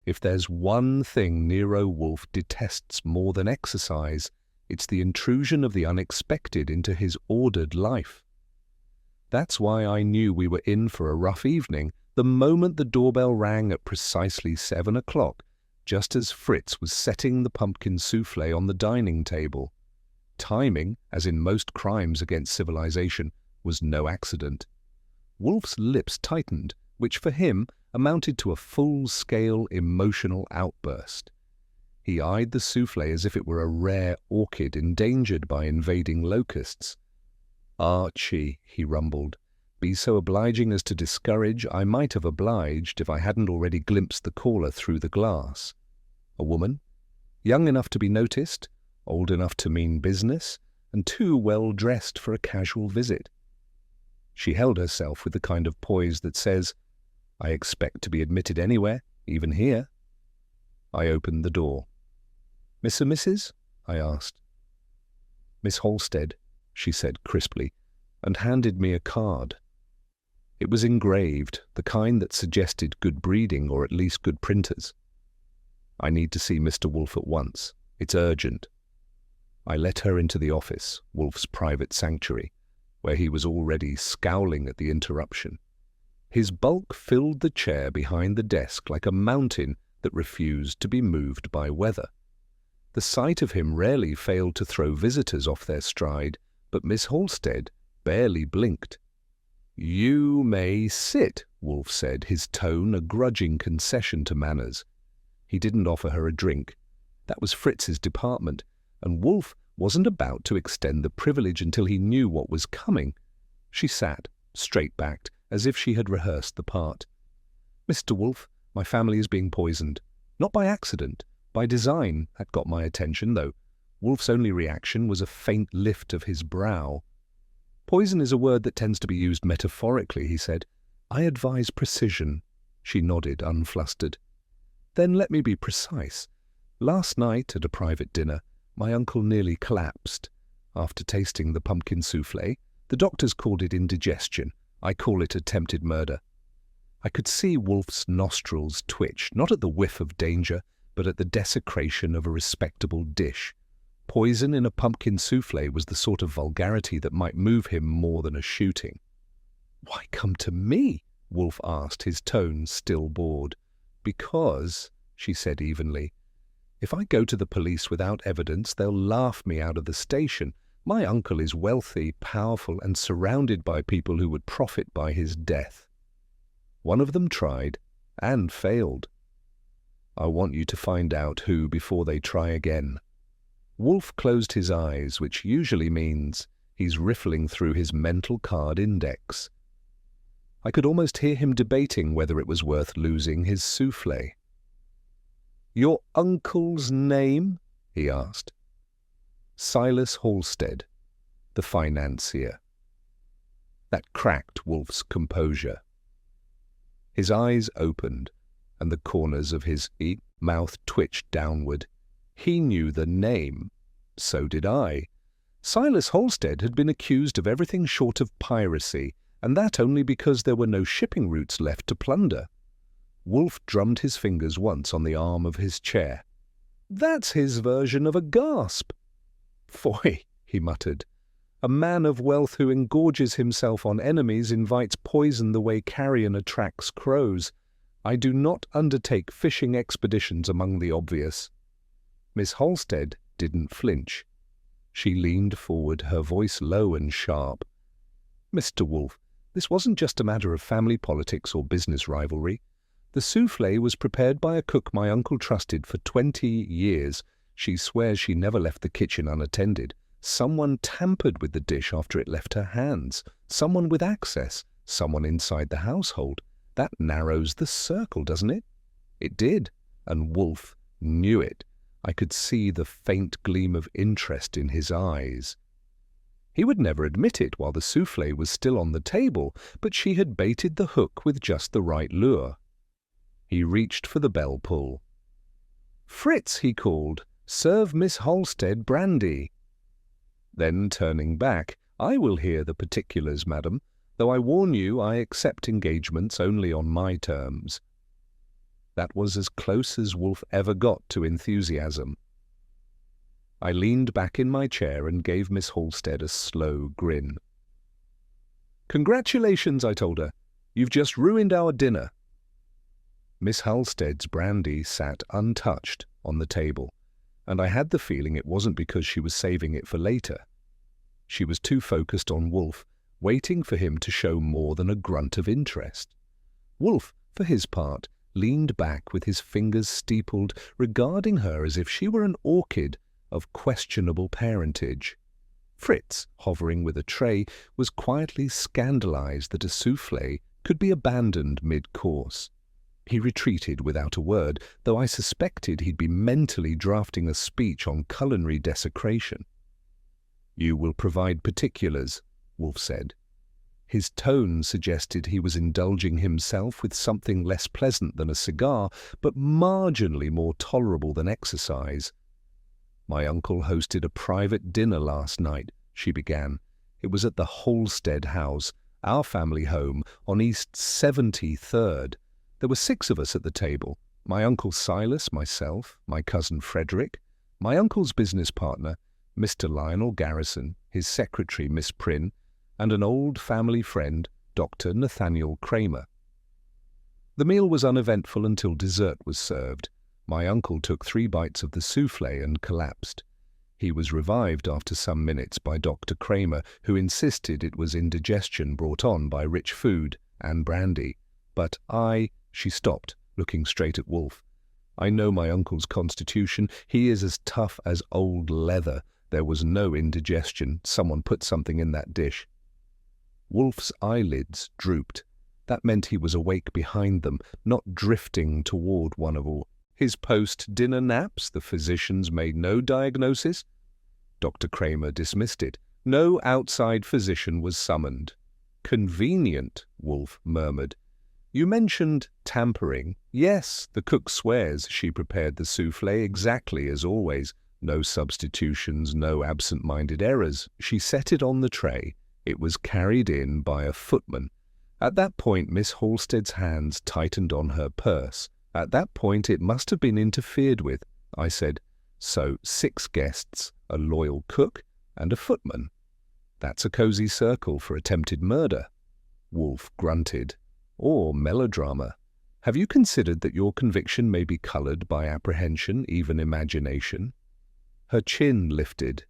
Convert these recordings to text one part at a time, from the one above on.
If there's one thing Nero Wolfe detests more than exercise, it's the intrusion of the unexpected into his ordered life. That's why I knew we were in for a rough evening the moment the doorbell rang at precisely 7 o'clock, just as Fritz was setting the pumpkin soufflé on the dining table. Timing, as in most crimes against civilization, was no accident. Wolfe's lips tightened, which for him amounted to a full-scale emotional outburst. He eyed the soufflé as if it were a rare orchid endangered by invading locusts. "Archie," he rumbled, "be so obliging as to discourage. I might have obliged if I hadn't already glimpsed the caller through the glass. A woman, young enough to be noticed, old enough to mean business, and too well dressed for a casual visit. She held herself with the kind of poise that says, 'I expect to be admitted anywhere, even here.' I opened the door. 'Miss or Mrs.?' I asked. 'Miss Halstead,' she said crisply, and handed me a card. It was engraved, the kind that suggested good breeding or at least good printers. 'I need to see Mr. Wolfe at once. It's urgent.' I let her into the office, Wolfe's private sanctuary, where he was already scowling at the interruption. His bulk filled the chair behind the desk like a mountain that refused to be moved by weather. The sight of him rarely failed to throw visitors off their stride, but Miss Halstead barely blinked. "You may sit," Wolfe said, his tone a grudging concession to manners. He didn't offer her a drink. That was Fritz's department, and Wolfe wasn't about to extend the privilege until he knew what was coming. She sat, straight-backed, as if she had rehearsed the part. "Mr. Wolfe, my family is being poisoned. Not by accident, by design." That got my attention, though Wolfe's only reaction was a faint lift of his brow. "Poison is a word that tends to be used metaphorically," he said. "I advise precision." She nodded, unflustered. "Then let me be precise. Last night, at a private dinner, my uncle nearly collapsed. After tasting the pumpkin soufflé, the doctors called it indigestion. I call it attempted murder." I could see Wolfe's nostrils twitch, not at the whiff of danger, but at the desecration of a respectable dish. Poison in a pumpkin soufflé was the sort of vulgarity that might move him more than a shooting. "Why come to me?" Wolfe asked, his tone still bored. "Because," she said evenly, "if I go to the police without evidence, they'll laugh me out of the station. My uncle is wealthy, powerful, and surrounded by people who would profit by his death. One of them tried, and failed. I want you to find out who before they try again." Wolfe closed his eyes, which usually means he's riffling through his mental card index. I could almost hear him debating whether it was worth losing his soufflé. "Your uncle's name?" he asked. "Silas Halstead, the financier." That cracked Wolfe's composure. His eyes opened, and the corners of his mouth twitched downward. He knew the name. So did I. Silas Halstead had been accused of everything short of piracy, and that only because there were no shipping routes left to plunder. Wolfe drummed his fingers once on the arm of his chair. "That's his version of a gasp." "Foy," he muttered. "A man of wealth who engorges himself on enemies invites poison the way carrion attracts crows. I do not undertake fishing expeditions among the obvious." Miss Halstead didn't flinch. She leaned forward, her voice low and sharp. "Mr. Wolfe, this wasn't just a matter of family politics or business rivalry. The soufflé was prepared by a cook my uncle trusted for 20 years. She swears she never left the kitchen unattended. Someone tampered with the dish after it left her hands. Someone with access. Someone inside the household. That narrows the circle, doesn't it?" It did, and Wolfe knew it. I could see the faint gleam of interest in his eyes. He would never admit it while the soufflé was still on the table, but she had baited the hook with just the right lure. He reached for the bell pull. "Fritz," he called, "serve Miss Halstead brandy." Then, turning back, "I will hear the particulars, madam, though I warn you I accept engagements only on my terms." That was as close as Wolfe ever got to enthusiasm. I leaned back in my chair and gave Miss Halstead a slow grin. "Congratulations," I told her. "You've just ruined our dinner." Miss Halstead's brandy sat untouched on the table, and I had the feeling it wasn't because she was saving it for later. She was too focused on Wolfe, waiting for him to show more than a grunt of interest. Wolfe, for his part, leaned back with his fingers steepled, regarding her as if she were an orchid of questionable parentage. Fritz, hovering with a tray, was quietly scandalized that a soufflé could be abandoned mid-course. He retreated without a word, though I suspected he'd be mentally drafting a speech on culinary desecration. "You will provide particulars," Wolfe said. His tone suggested he was indulging himself with something less pleasant than a cigar, but marginally more tolerable than exercise. "My uncle hosted a private dinner last night," she began. "It was at the Halstead House, our family home, on East 73rd. There were 6 of us at the table. My uncle Silas, myself, my cousin Frederick, my uncle's business partner, Mr. Lionel Garrison, his secretary, Miss Prynne, and an old family friend, Dr. Nathaniel Kramer. The meal was uneventful until dessert was served. My uncle took 3 bites of the soufflé and collapsed. He was revived after some minutes by Dr. Kramer, who insisted it was indigestion brought on by rich food and brandy. But she stopped, looking straight at Wolfe. "I know my uncle's constitution. He is as tough as old leather. There was no indigestion. Someone put something in that dish." Wolfe's eyelids drooped. That meant he was awake behind them, not drifting toward one of his post-dinner naps. The physicians made no diagnosis. Dr. Kramer dismissed it. No outside physician was summoned. "Convenient," Wolfe murmured. "You mentioned tampering." "Yes, the cook swears she prepared the soufflé exactly as always. No substitutions, no absent-minded errors. She set it on the tray. It was carried in by a footman." At that point, Miss Halstead's hands tightened on her purse. "At that point, it must have been interfered with," I said. "So 6 guests, a loyal cook, and a footman. That's a cozy circle for attempted murder." Wolfe grunted. "Or melodrama. Have you considered that your conviction may be colored by apprehension, even imagination?" Her chin lifted.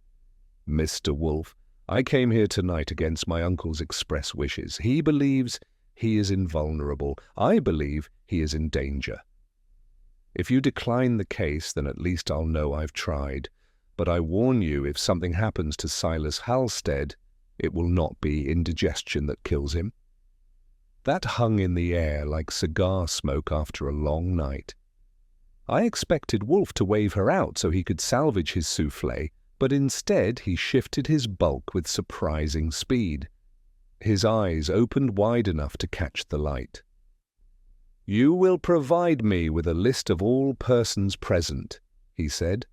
"Mr. Wolfe, I came here tonight against my uncle's express wishes. He believes he is invulnerable. I believe he is in danger. If you decline the case, then at least I'll know I've tried. But I warn you, if something happens to Silas Halstead, it will not be indigestion that kills him." That hung in the air like cigar smoke after a long night. I expected Wolfe to wave her out so he could salvage his soufflé, but instead he shifted his bulk with surprising speed. His eyes opened wide enough to catch the light. "You will provide me with a list of all persons present," he said.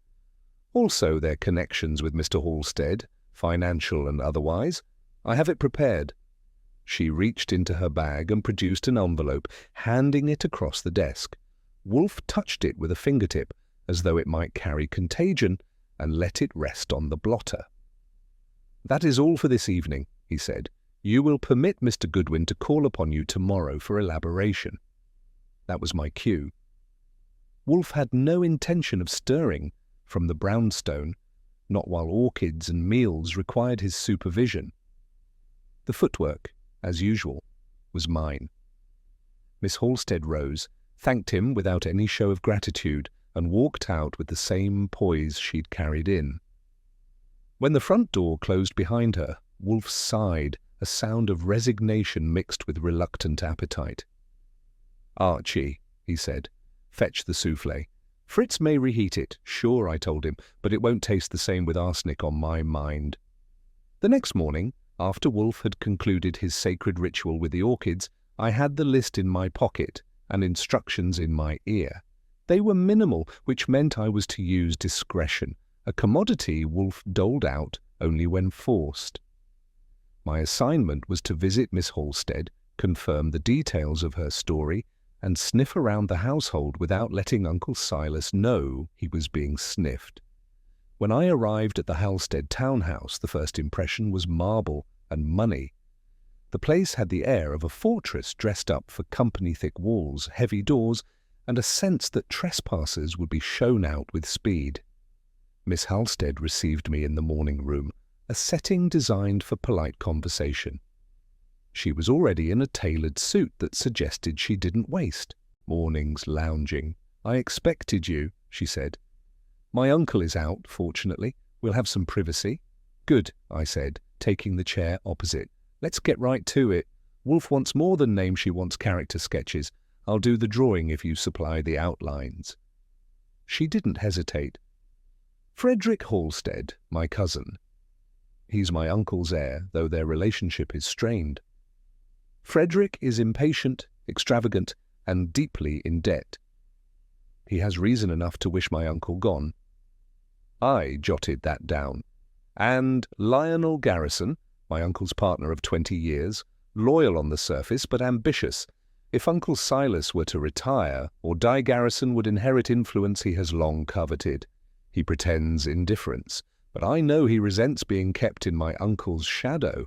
"Also their connections with Mr. Halstead, financial and otherwise. I have it prepared." She reached into her bag and produced an envelope, handing it across the desk. Wolfe touched it with a fingertip, as though it might carry contagion, and let it rest on the blotter. "That is all for this evening," he said. "You will permit Mr. Goodwin to call upon you tomorrow for elaboration." That was my cue. Wolfe had no intention of stirring from the brownstone, not while orchids and meals required his supervision. The footwork, as usual, was mine. Miss Halstead rose, thanked him without any show of gratitude, and walked out with the same poise she'd carried in. When the front door closed behind her, Wolfe sighed, a sound of resignation mixed with reluctant appetite. "Archie," he said, "fetch the soufflé. Fritz may reheat it, sure," I told him, "but it won't taste the same with arsenic on my mind." The next morning, after Wolfe had concluded his sacred ritual with the orchids, I had the list in my pocket and instructions in my ear. They were minimal, which meant I was to use discretion, a commodity Wolfe doled out only when forced. My assignment was to visit Miss Halstead, confirm the details of her story, and sniff around the household without letting Uncle Silas know he was being sniffed. When I arrived at the Halstead townhouse, the first impression was marble and money. The place had the air of a fortress dressed up for company-thick walls, heavy doors, and a sense that trespassers would be shown out with speed. Miss Halstead received me in the morning room, a setting designed for polite conversation. She was already in a tailored suit that suggested she didn't waste mornings lounging. "I expected you," she said. "My uncle is out, fortunately. We'll have some privacy." "Good," I said, taking the chair opposite. "Let's get right to it. Wolfe wants more than names, she wants character sketches. I'll do the drawing if you supply the outlines." She didn't hesitate. "Frederick Halstead, my cousin. He's my uncle's heir, though their relationship is strained. Frederick is impatient, extravagant, and deeply in debt. He has reason enough to wish my uncle gone." I jotted that down. "And Lionel Garrison, my uncle's partner of 20 years, loyal on the surface but ambitious. If Uncle Silas were to retire or die, Garrison would inherit influence he has long coveted. He pretends indifference, but I know he resents being kept in my uncle's shadow.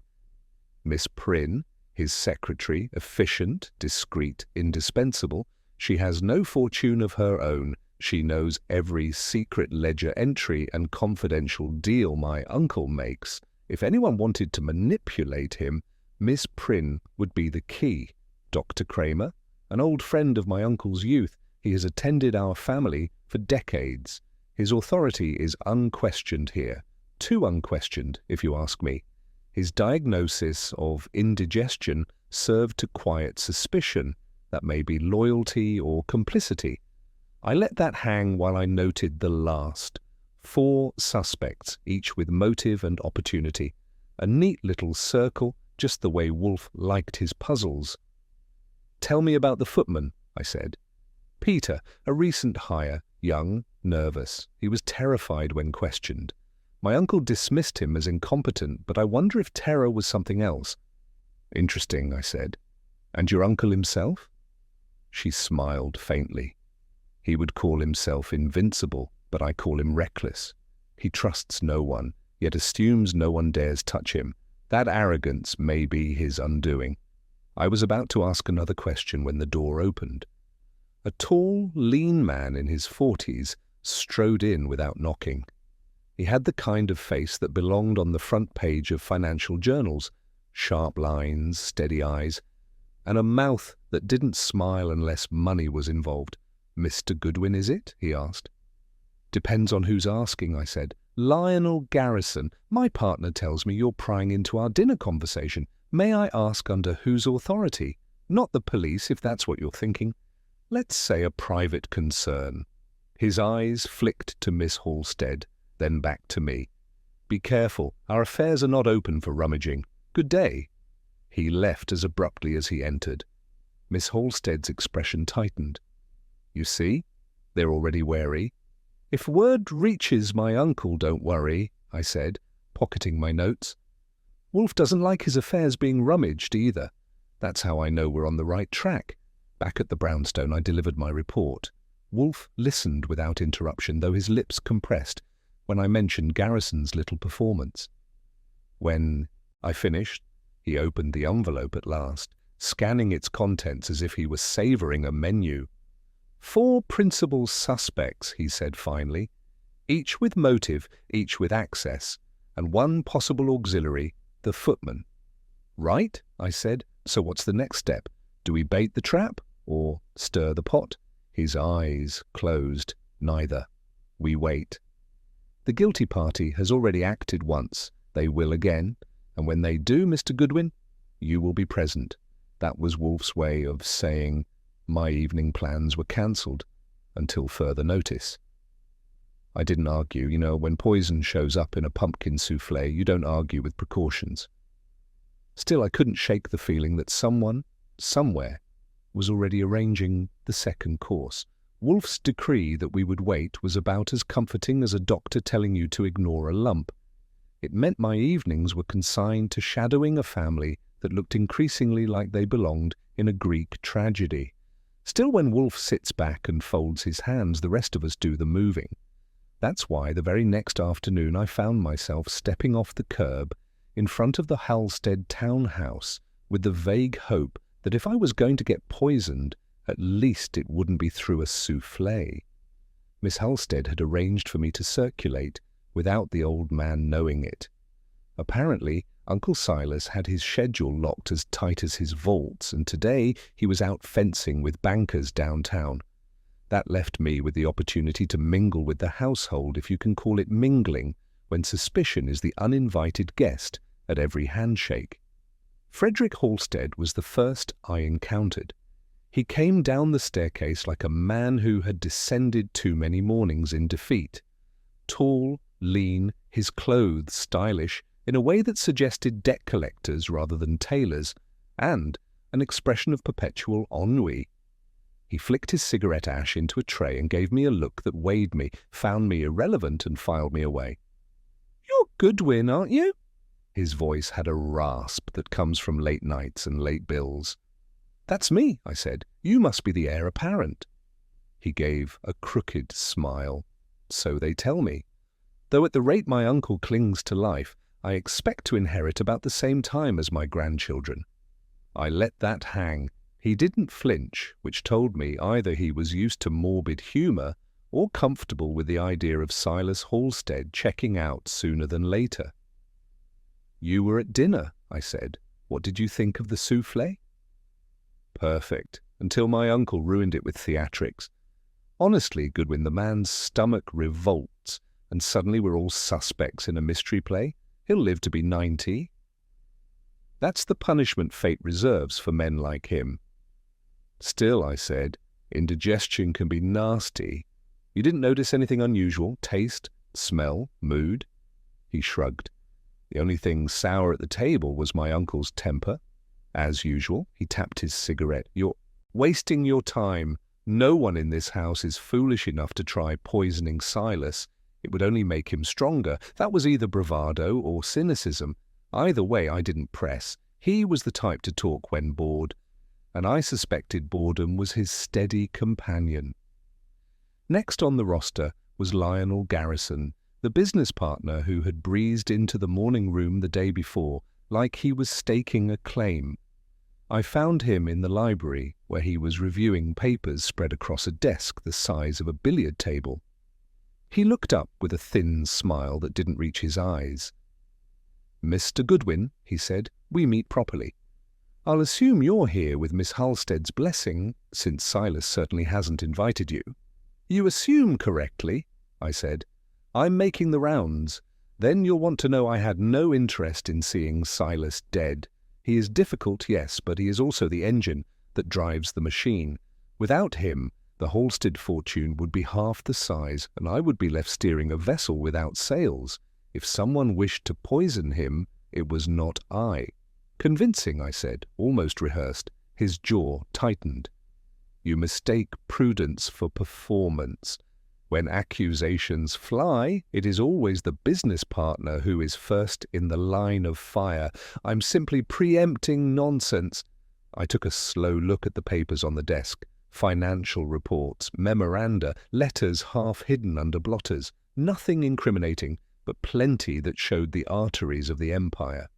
Miss Prynne, his secretary, efficient, discreet, indispensable. She has no fortune of her own. She knows every secret ledger entry and confidential deal my uncle makes. If anyone wanted to manipulate him, Miss Prynne would be the key. Dr. Kramer, an old friend of my uncle's youth, he has attended our family for decades. His authority is unquestioned here. Too unquestioned, if you ask me. His diagnosis of indigestion served to quiet suspicion. That may be loyalty or complicity. I let that hang while I noted the last. 4 suspects, each with motive and opportunity. A neat little circle, just the way Wolfe liked his puzzles. "Tell me about the footman," I said. "Peter, a recent hire, young, nervous. He was terrified when questioned. My uncle dismissed him as incompetent, but I wonder if terror was something else." "Interesting," I said. "And your uncle himself?" She smiled faintly. "He would call himself invincible, but I call him reckless. He trusts no one, yet assumes no one dares touch him. That arrogance may be his undoing." I was about to ask another question when the door opened. A tall, lean man in his 40s strode in without knocking. He had the kind of face that belonged on the front page of financial journals, sharp lines, steady eyes, and a mouth that didn't smile unless money was involved. "Mr. Goodwin, is it?" he asked. "Depends on who's asking," I said. "Lionel Garrison, my partner tells me you're prying into our dinner conversation. May I ask under whose authority? Not the police, if that's what you're thinking. Let's say a private concern." His eyes flicked to Miss Halstead, then back to me. "Be careful, our affairs are not open for rummaging. Good day." He left as abruptly as he entered. Miss Halstead's expression tightened. "You see, they're already wary." "If word reaches my uncle, don't worry," I said, pocketing my notes. "Wolfe doesn't like his affairs being rummaged either. That's how I know we're on the right track." Back at the brownstone, I delivered my report. Wolfe listened without interruption, though his lips compressed, when I mentioned Garrison's little performance. When I finished, he opened the envelope at last, scanning its contents as if he were savouring a menu. 4 principal suspects, he said finally, each with motive, each with access, and 1 possible auxiliary, the footman. "Right," I said. "So what's the next step? Do we bait the trap or stir the pot?" His eyes closed. Neither. We wait. The guilty party has already acted once. They will again. And when they do, Mr. Goodwin, you will be present. That was Wolfe's way of saying my evening plans were cancelled until further notice. I didn't argue. You know, when poison shows up in a pumpkin soufflé, you don't argue with precautions. Still, I couldn't shake the feeling that someone, somewhere, was already arranging the second course. Wolfe's decree that we would wait was about as comforting as a doctor telling you to ignore a lump. It meant my evenings were consigned to shadowing a family that looked increasingly like they belonged in a Greek tragedy. Still, when Wolfe sits back and folds his hands, the rest of us do the moving. That's why the very next afternoon I found myself stepping off the curb in front of the Halstead townhouse with the vague hope that if I was going to get poisoned, at least it wouldn't be through a soufflé. Miss Halstead had arranged for me to circulate without the old man knowing it. Apparently, Uncle Silas had his schedule locked as tight as his vaults, and today he was out fencing with bankers downtown. That left me with the opportunity to mingle with the household, if you can call it mingling, when suspicion is the uninvited guest at every handshake. Frederick Halstead was the first I encountered. He came down the staircase like a man who had descended too many mornings in defeat. Tall, lean, his clothes stylish, in a way that suggested debt collectors rather than tailors, and an expression of perpetual ennui. He flicked his cigarette ash into a tray and gave me a look that weighed me, found me irrelevant, and filed me away. "You're Goodwin, aren't you?" His voice had a rasp that comes from late nights and late bills. "That's me," I said. "You must be the heir apparent." He gave a crooked smile. "So they tell me. Though at the rate my uncle clings to life, I expect to inherit about the same time as my grandchildren." I let that hang. He didn't flinch, which told me either he was used to morbid humour or comfortable with the idea of Silas Halstead checking out sooner than later. "You were at dinner," I said. "What did you think of the soufflé?" "Perfect, until my uncle ruined it with theatrics. Honestly, Goodwin, the man's stomach revolts, and suddenly we're all suspects in a mystery play. He'll live to be 90. That's the punishment fate reserves for men like him." "Still," I said, "indigestion can be nasty. You didn't notice anything unusual? Taste, smell, mood?" He shrugged. "The only thing sour at the table was my uncle's temper. As usual." He tapped his cigarette. "You're wasting your time. No one in this house is foolish enough to try poisoning Silas. It would only make him stronger. That was either bravado or cynicism. Either way, I didn't press. He was the type to talk when bored, and I suspected boredom was his steady companion. Next on the roster was Lionel Garrison, the business partner who had breezed into the morning room the day before, like he was staking a claim. I found him in the library, where he was reviewing papers spread across a desk the size of a billiard table. He looked up with a thin smile that didn't reach his eyes. "Mr. Goodwin," he said, "we meet properly. I'll assume you're here with Miss Halstead's blessing, since Silas certainly hasn't invited you." "You assume correctly," I said. "I'm making the rounds. Then you'll want to know I had no interest in seeing Silas dead. He is difficult, yes, but he is also the engine that drives the machine. Without him, the Halstead fortune would be half the size, and I would be left steering a vessel without sails. If someone wished to poison him, it was not I." "Convincing," I said, almost rehearsed. His jaw tightened. "You mistake prudence for performance. When accusations fly, it is always the business partner who is first in the line of fire. I'm simply preempting nonsense." I took a slow look at the papers on the desk. Financial reports, memoranda, letters half hidden under blotters. Nothing incriminating, but plenty that showed the arteries of the empire.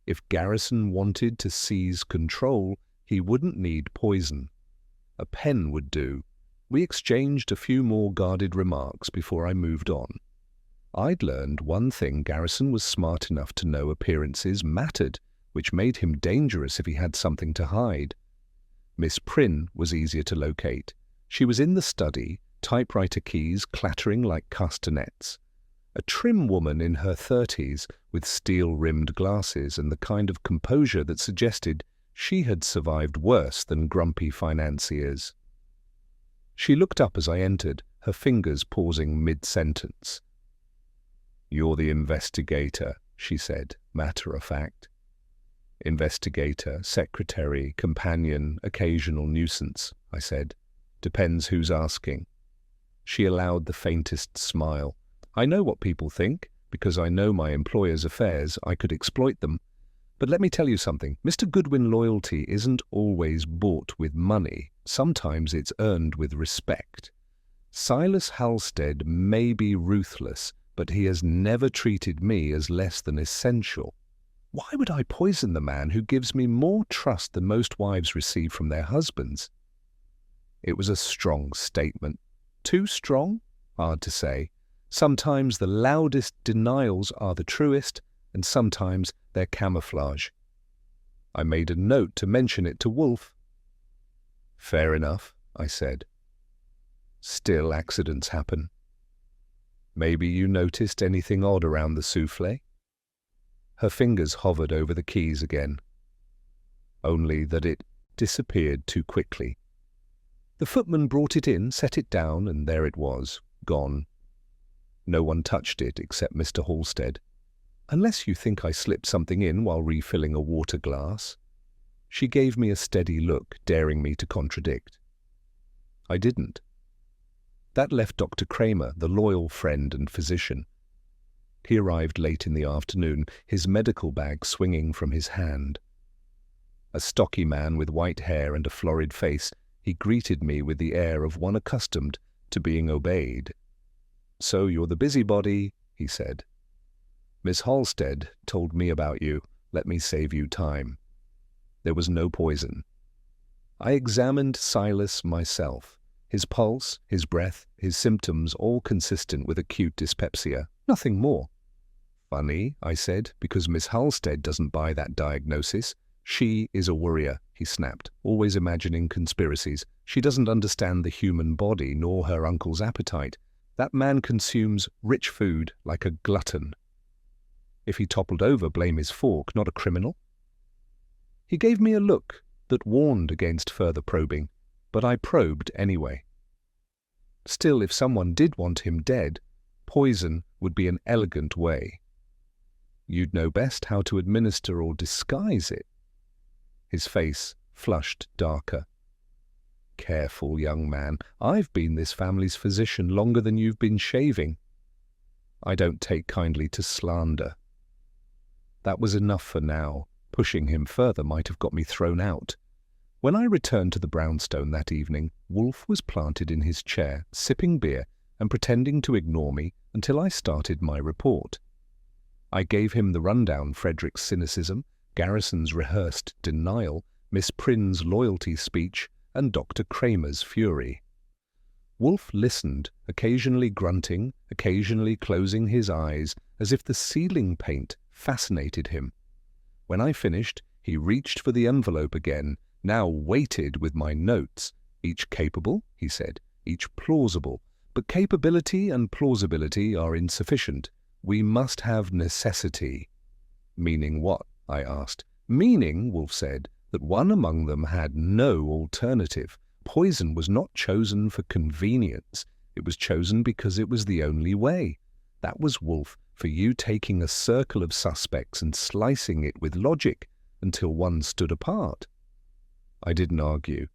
If Garrison wanted to seize control, he wouldn't need poison. A pen would do. We exchanged a few more guarded remarks before I moved on. I'd learned one thing: Garrison was smart enough to know appearances mattered, which made him dangerous if he had something to hide. Miss Prynne was easier to locate. She was in the study, typewriter keys clattering like castanets. A trim woman in her 30s, with steel-rimmed glasses and the kind of composure that suggested she had survived worse than grumpy financiers. She looked up as I entered, her fingers pausing mid-sentence. "You're the investigator," she said, matter-of-fact. "Investigator, secretary, companion, occasional nuisance," I said. "Depends who's asking." She allowed the faintest smile. "I know what people think. Because I know my employer's affairs, I could exploit them. But let me tell you something. Mr. Goodwin loyalty isn't always bought with money. Sometimes it's earned with respect. Silas Halstead may be ruthless, but he has never treated me as less than essential. Why would I poison the man who gives me more trust than most wives receive from their husbands? It was a strong statement. Too strong? Hard to say. Sometimes the loudest denials are the truest, and sometimes they're camouflage. I made a note to mention it to Wolfe. Fair enough, I said. Still, accidents happen. Maybe you noticed anything odd around the souffle? Her fingers hovered over the keys again. Only that it disappeared too quickly. The footman brought it in, set it down, and there it was, gone. No one touched it except Mr. Halstead. Unless you think I slipped something in while refilling a water glass. She gave me a steady look, daring me to contradict. I didn't. That left Dr. Kramer, the loyal friend and physician. He arrived late in the afternoon, his medical bag swinging from his hand. A stocky man with white hair and a florid face, he greeted me with the air of one accustomed to being obeyed. "So you're the busybody," he said. "Miss Halstead told me about you. Let me save you time. There was no poison." I examined Silas myself. His pulse, his breath, his symptoms all consistent with acute dyspepsia. Nothing more. "Funny," I said, "because Miss Halstead doesn't buy that diagnosis. She is a worrier," he snapped, always imagining conspiracies. "She doesn't understand the human body nor her uncle's appetite. That man consumes rich food like a glutton. If he toppled over, blame his fork, not a criminal." He gave me a look that warned against further probing, but I probed anyway. Still, if someone did want him dead, poison would be an elegant way. You'd know best how to administer or disguise it. His face flushed darker. "Careful, young man. I've been this family's physician longer than you've been shaving. I don't take kindly to slander." That was enough for now. Pushing him further might have got me thrown out. When I returned to the brownstone that evening, Wolfe was planted in his chair, sipping beer and pretending to ignore me until I started my report. I gave him the rundown: Frederick's cynicism, Garrison's rehearsed denial, Miss Prynne's loyalty speech, and Dr. Kramer's fury. Wolfe listened, occasionally grunting, occasionally closing his eyes, as if the ceiling paint fascinated him. When I finished, he reached for the envelope again, now weighted with my notes. "Each capable," he said, "each plausible. But capability and plausibility are insufficient. We must have necessity." "Meaning what?" I asked. "Meaning," Wolfe said, "that one among them had no alternative. Poison was not chosen for convenience. It was chosen because it was the only way. That was, Wolfe, for you taking a circle of suspects and slicing it with logic until one stood apart." I didn't argue,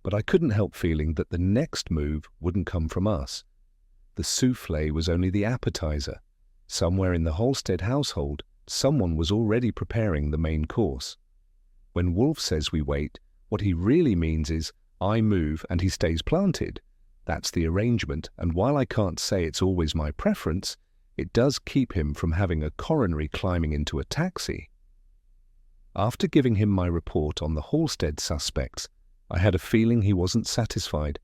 but I couldn't help feeling that the next move wouldn't come from us. The souffle was only the appetizer. Somewhere in the Halstead household, someone was already preparing the main course. When Wolfe says we wait, what he really means is I move and he stays planted. That's the arrangement, and while I can't say it's always my preference, it does keep him from having a coronary climbing into a taxi. After giving him my report on the Halstead suspects, I had a feeling he wasn't satisfied.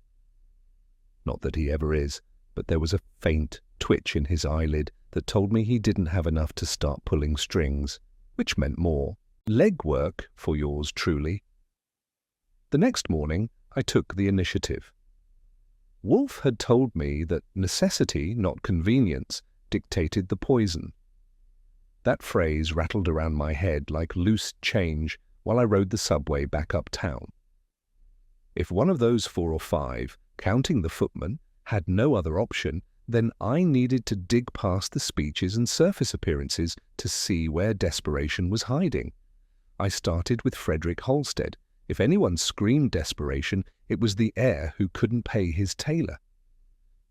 Not that he ever is, but there was a faint twitch in his eyelid that told me he didn't have enough to start pulling strings, which meant more legwork for yours truly. The next morning, I took the initiative. Wolfe had told me that necessity, not convenience, dictated the poison. That phrase rattled around my head like loose change while I rode the subway back uptown. If one of those 4 or 5, counting the footman, had no other option, then I needed to dig past the speeches and surface appearances to see where desperation was hiding. I started with Frederick Halstead. If anyone screamed desperation, it was the heir who couldn't pay his tailor.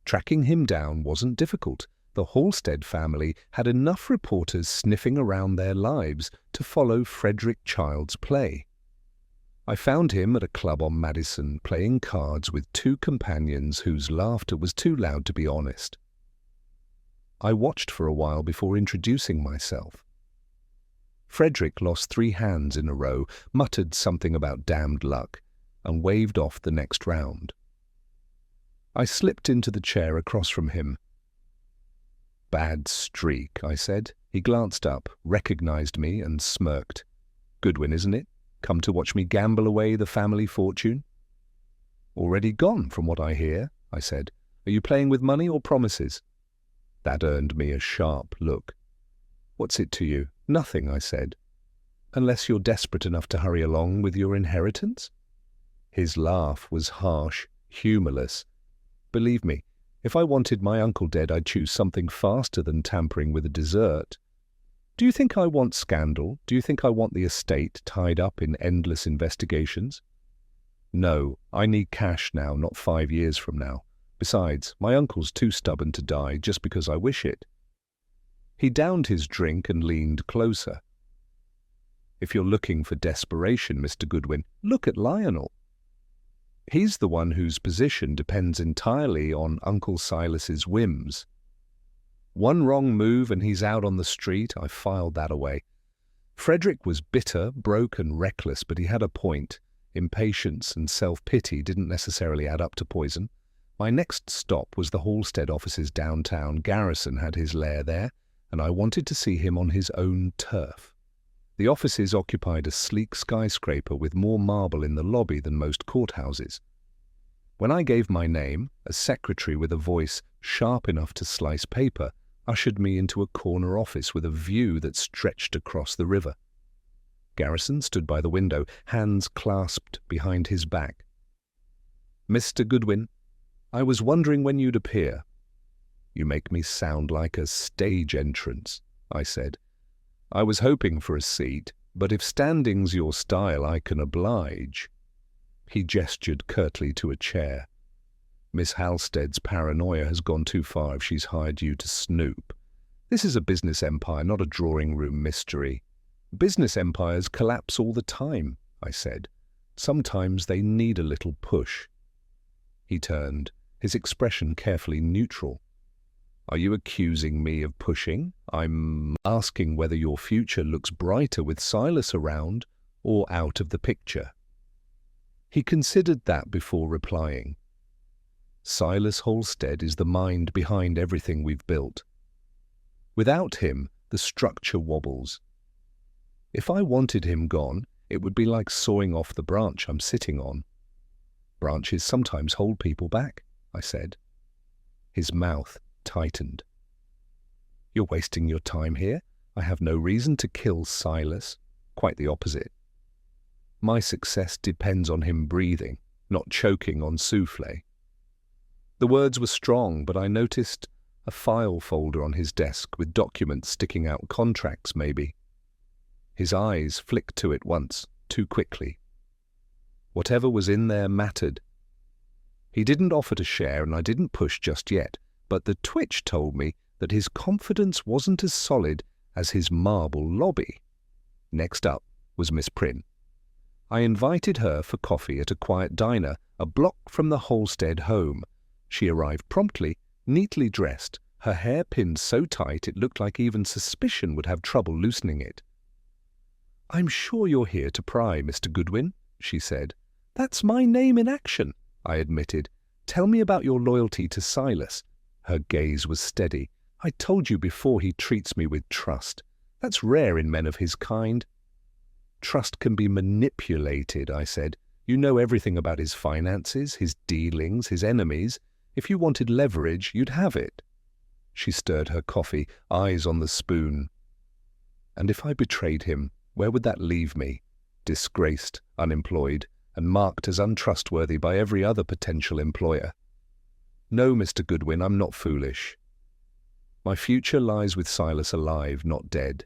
Tracking him down wasn't difficult. The Halstead family had enough reporters sniffing around their lives to follow Frederick Child's play. I found him at a club on Madison playing cards with two companions whose laughter was too loud to be honest. I watched for a while before introducing myself. Frederick lost 3 hands in a row, muttered something about damned luck, and waved off the next round. I slipped into the chair across from him. "Bad streak," I said. He glanced up, recognized me, and smirked. "Goodwin, isn't it? Come to watch me gamble away the family fortune?" "Already gone, from what I hear," I said. "Are you playing with money or promises?" That earned me a sharp look. "What's it to you?" "Nothing," I said. "Unless you're desperate enough to hurry along with your inheritance?" His laugh was harsh, humorless. "Believe me, if I wanted my uncle dead, I'd choose something faster than tampering with a dessert. Do you think I want scandal? Do you think I want the estate tied up in endless investigations? No, I need cash now, not 5 years from now. Besides, my uncle's too stubborn to die just because I wish it." He downed his drink and leaned closer. "If you're looking for desperation, Mr. Goodwin, look at Lionel. He's the one whose position depends entirely on Uncle Silas's whims. One wrong move and he's out on the street." I filed that away. Frederick was bitter, broke and reckless, but he had a point. Impatience and self-pity didn't necessarily add up to poison. My next stop was the Halstead offices downtown. Garrison had his lair there, and I wanted to see him on his own turf. The offices occupied a sleek skyscraper with more marble in the lobby than most courthouses. When I gave my name, a secretary with a voice sharp enough to slice paper ushered me into a corner office with a view that stretched across the river. Garrison stood by the window, hands clasped behind his back. "Mr. Goodwin, I was wondering when you'd appear." "You make me sound like a stage entrance," I said. "I was hoping for a seat, but if standing's your style, I can oblige." He gestured curtly to a chair. "Miss Halstead's paranoia has gone too far if she's hired you to snoop. This is a business empire, not a drawing-room mystery." "Business empires collapse all the time," I said. "Sometimes they need a little push." He turned, his expression carefully neutral. "Are you accusing me of pushing? I'm asking whether your future looks brighter with Silas around or out of the picture." He considered that before replying. "Silas Halstead is the mind behind everything we've built. Without him, the structure wobbles. If I wanted him gone, it would be like sawing off the branch I'm sitting on." "Branches sometimes hold people back," I said. His mouth tightened. "You're wasting your time here. I have no reason to kill Silas. Quite the opposite. My success depends on him breathing, not choking on souffle." The words were strong, but I noticed a file folder on his desk with documents sticking out, contracts maybe. His eyes flicked to it once, too quickly. Whatever was in there mattered. He didn't offer to share, and I didn't push just yet, but the twitch told me that his confidence wasn't as solid as his marble lobby. Next up was Miss Prynne. I invited her for coffee at a quiet diner a block from the Halstead home. She arrived promptly, neatly dressed, her hair pinned so tight it looked like even suspicion would have trouble loosening it. "I'm sure you're here to pry, Mr. Goodwin," she said. "That's my name in action," I admitted. "Tell me about your loyalty to Silas." Her gaze was steady. "I told you before, he treats me with trust. That's rare in men of his kind." "Trust can be manipulated," I said. "You know everything about his finances, his dealings, his enemies. If you wanted leverage, you'd have it." She stirred her coffee, eyes on the spoon. "And if I betrayed him, where would that leave me? Disgraced, unemployed, and marked as untrustworthy by every other potential employer. No, Mr. Goodwin, I'm not foolish. My future lies with Silas alive, not dead."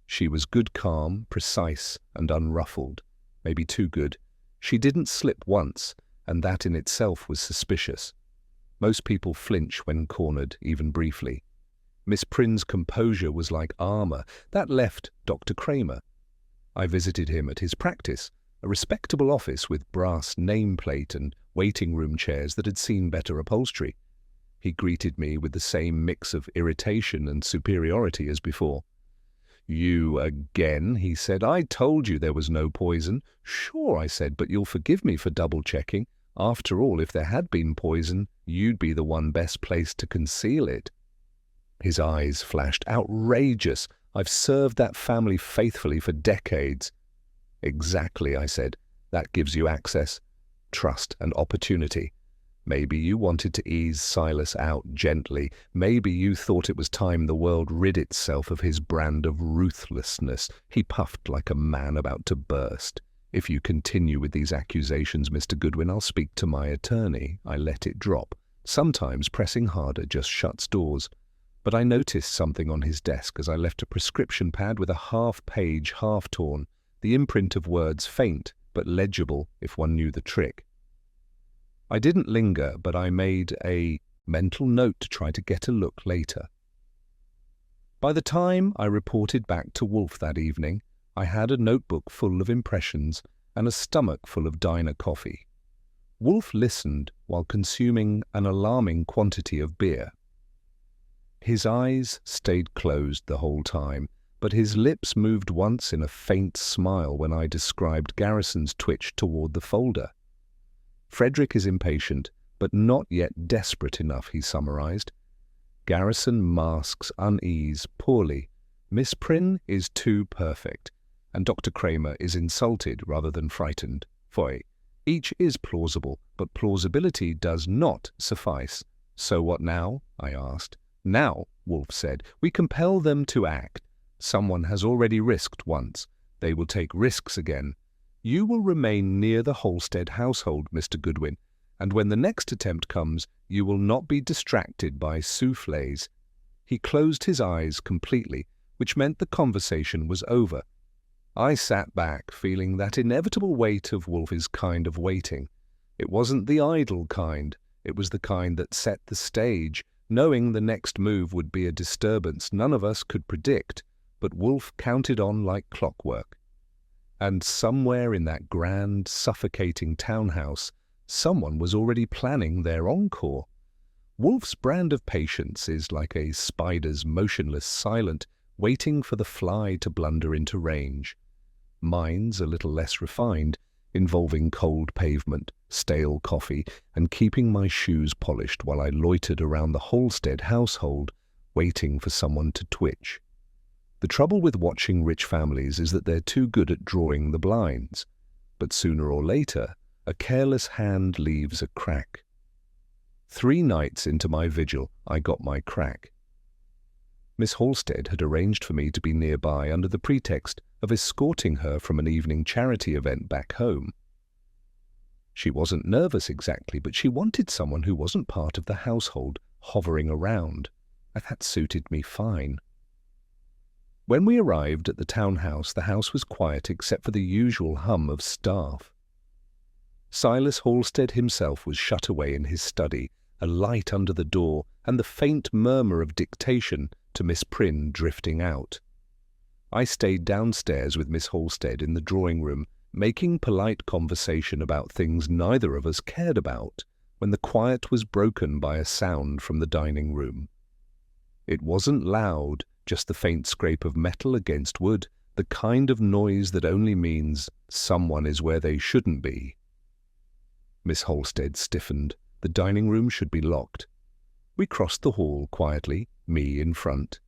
She was good, calm, precise, and unruffled. Maybe too good. She didn't slip once, and that in itself was suspicious. Most people flinch when cornered, even briefly. Miss Prynne's composure was like armour. That left Dr. Kramer. I visited him at his practice, a respectable office with brass nameplate and waiting room chairs that had seen better upholstery. He greeted me with the same mix of irritation and superiority as before. "You again," he said. "I told you there was no poison." "Sure," I said, "but you'll forgive me for double-checking. After all, if there had been poison, you'd be the one best placed to conceal it." His eyes flashed. "Outrageous! I've served that family faithfully for decades." "Exactly," I said. "That gives you access, trust, and opportunity. Maybe you wanted to ease Silas out gently. Maybe you thought it was time the world rid itself of his brand of ruthlessness." He puffed like a man about to burst. "If you continue with these accusations, Mr. Goodwin, I'll speak to my attorney." I let it drop. Sometimes pressing harder just shuts doors. But I noticed something on his desk as I left a prescription pad with a half-page, half-torn, the imprint of words faint but legible if one knew the trick. I didn't linger, but I made a mental note to try to get a look later. By the time I reported back to Wolfe that evening, I had a notebook full of impressions and a stomach full of diner coffee. Wolfe listened while consuming an alarming quantity of beer. His eyes stayed closed the whole time, but his lips moved once in a faint smile when I described Garrison's twitch toward the folder. "Frederick is impatient, but not yet desperate enough," he summarized. "Garrison masks unease poorly. Miss Prynne is too perfect, and Dr. Kramer is insulted rather than frightened. Foy, each is plausible, but plausibility does not suffice." "So what now?" I asked. "Now," Wolfe said, "we compel them to act. Someone has already risked once. They will take risks again. You will remain near the Holstead household, Mr. Goodwin, and when the next attempt comes, you will not be distracted by soufflés." He closed his eyes completely, which meant the conversation was over. I sat back, feeling that inevitable weight of Wolfe's kind of waiting. It wasn't the idle kind. It was the kind that set the stage, knowing the next move would be a disturbance none of us could predict, but Wolfe counted on like clockwork. And somewhere in that grand, suffocating townhouse, someone was already planning their encore. Wolfe's brand of patience is like a spider's motionless, silent, waiting for the fly to blunder into range. Mine's a little less refined, involving cold pavement, stale coffee, and keeping my shoes polished while I loitered around the Holstead household, waiting for someone to twitch. The trouble with watching rich families is that they're too good at drawing the blinds, but sooner or later, a careless hand leaves a crack. 3 nights into my vigil, I got my crack. Miss Halstead had arranged for me to be nearby under the pretext of escorting her from an evening charity event back home. She wasn't nervous exactly, but she wanted someone who wasn't part of the household hovering around, and that suited me fine. When we arrived at the townhouse, the house was quiet except for the usual hum of staff. Silas Halstead himself was shut away in his study, a light under the door, and the faint murmur of dictation to Miss Prynne drifting out. I stayed downstairs with Miss Halstead in the drawing-room, making polite conversation about things neither of us cared about, when the quiet was broken by a sound from the dining-room. It wasn't loud, just the faint scrape of metal against wood, the kind of noise that only means someone is where they shouldn't be. Miss Halstead stiffened. The dining room should be locked. We crossed the hall quietly, me in front.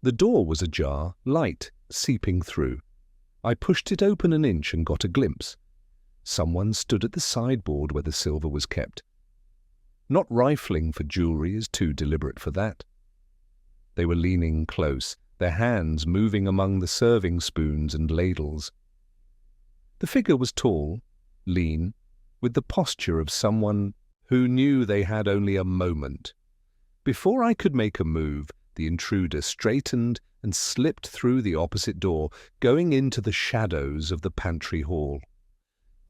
The door was ajar, light seeping through. I pushed it open an inch and got a glimpse. Someone stood at the sideboard where the silver was kept. Not rifling for jewelry is too deliberate for that. They were leaning close, their hands moving among the serving spoons and ladles. The figure was tall, lean, with the posture of someone who knew they had only a moment. Before I could make a move, the intruder straightened and slipped through the opposite door, going into the shadows of the pantry hall.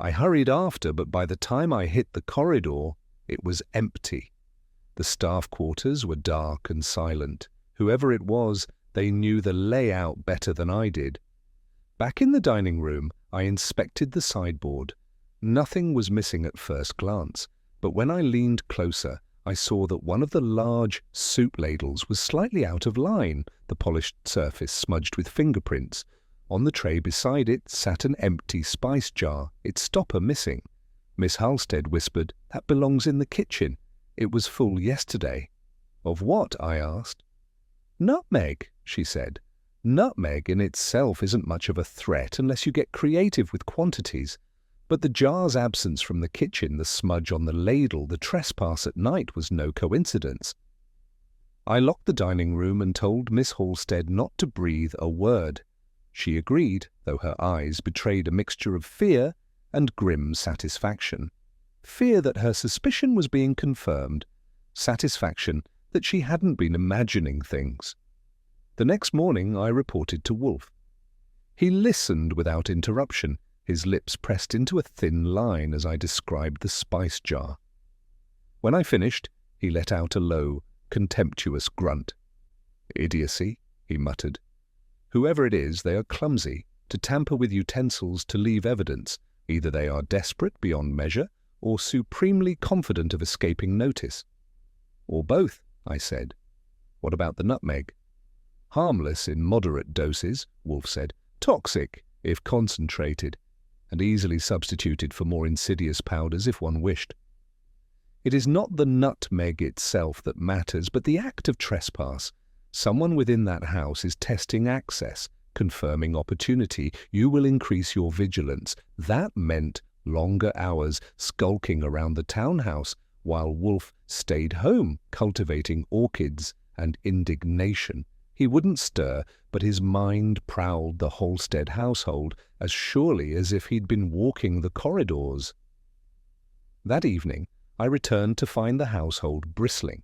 I hurried after, but by the time I hit the corridor, it was empty. The staff quarters were dark and silent. Whoever it was, they knew the layout better than I did. Back in the dining room, I inspected the sideboard. Nothing was missing at first glance, but when I leaned closer, I saw that one of the large soup ladles was slightly out of line, the polished surface smudged with fingerprints. On the tray beside it sat an empty spice jar, its stopper missing. Miss Halstead whispered, "That belongs in the kitchen. It was full yesterday." "Of what?" I asked. "Nutmeg," she said. "Nutmeg in itself isn't much of a threat unless you get creative with quantities. But the jar's absence from the kitchen, the smudge on the ladle, the trespass at night was no coincidence." I locked the dining room and told Miss Halstead not to breathe a word. She agreed, though her eyes betrayed a mixture of fear and grim satisfaction. Fear that her suspicion was being confirmed, satisfaction that she hadn't been imagining things. The next morning I reported to Wolfe. He listened without interruption, his lips pressed into a thin line as I described the spice jar. When I finished, he let out a low, contemptuous grunt. "Idiocy," he muttered. "Whoever it is, they are clumsy. To tamper with utensils to leave evidence, either they are desperate beyond measure or supremely confident of escaping notice." "Or both," I said. "What about the nutmeg?" "Harmless in moderate doses," Wolfe said. "Toxic, if concentrated, and easily substituted for more insidious powders if one wished. It is not the nutmeg itself that matters, but the act of trespass. Someone within that house is testing access, confirming opportunity. You will increase your vigilance." That meant longer hours skulking around the townhouse, while Wolfe stayed home, cultivating orchids and indignation. He wouldn't stir, but his mind prowled the Halstead household as surely as if he'd been walking the corridors. That evening, I returned to find the household bristling.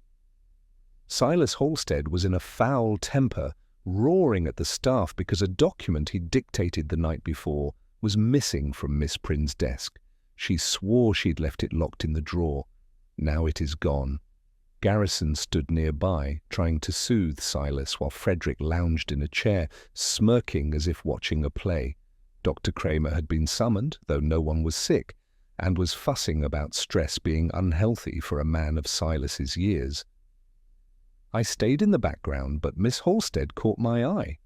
Silas Halstead was in a foul temper, roaring at the staff because a document he'd dictated the night before was missing from Miss Prynne's desk. She swore she'd left it locked in the drawer. Now it is gone. Garrison stood nearby, trying to soothe Silas while Frederick lounged in a chair, smirking as if watching a play. Dr. Kramer had been summoned, though no one was sick, and was fussing about stress being unhealthy for a man of Silas's years. I stayed in the background, but Miss Halstead caught my eye.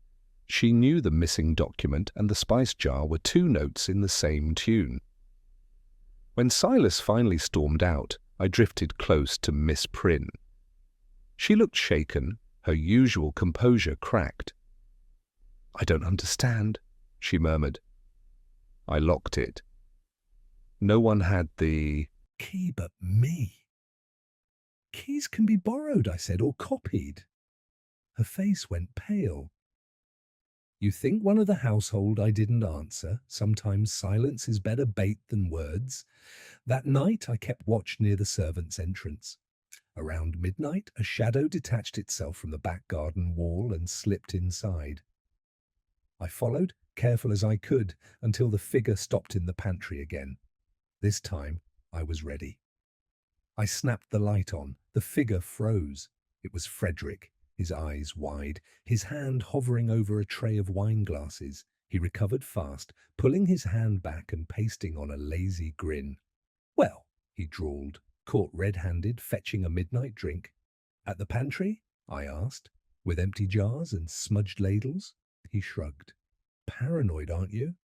She knew the missing document and the spice jar were two notes in the same tune. When Silas finally stormed out, I drifted close to Miss Prynne. She looked shaken, her usual composure cracked. "I don't understand," she murmured. I locked it. No one had the key but me. "Keys can be borrowed," I said, "or copied." Her face went pale. "You think one of the household I didn't answer? Sometimes silence is better bait than words." That night I kept watch near the servants' entrance. Around midnight, a shadow detached itself from the back garden wall and slipped inside. I followed, careful as I could, until the figure stopped in the pantry again. This time I was ready. I snapped the light on. The figure froze. It was Frederick, his eyes wide, his hand hovering over a tray of wine glasses. He recovered fast, pulling his hand back and pasting on a lazy grin. "Well," he drawled, caught red-handed fetching a midnight drink. "At the pantry?" I asked, "with empty jars and smudged ladles?" He shrugged. "Paranoid, aren't you?"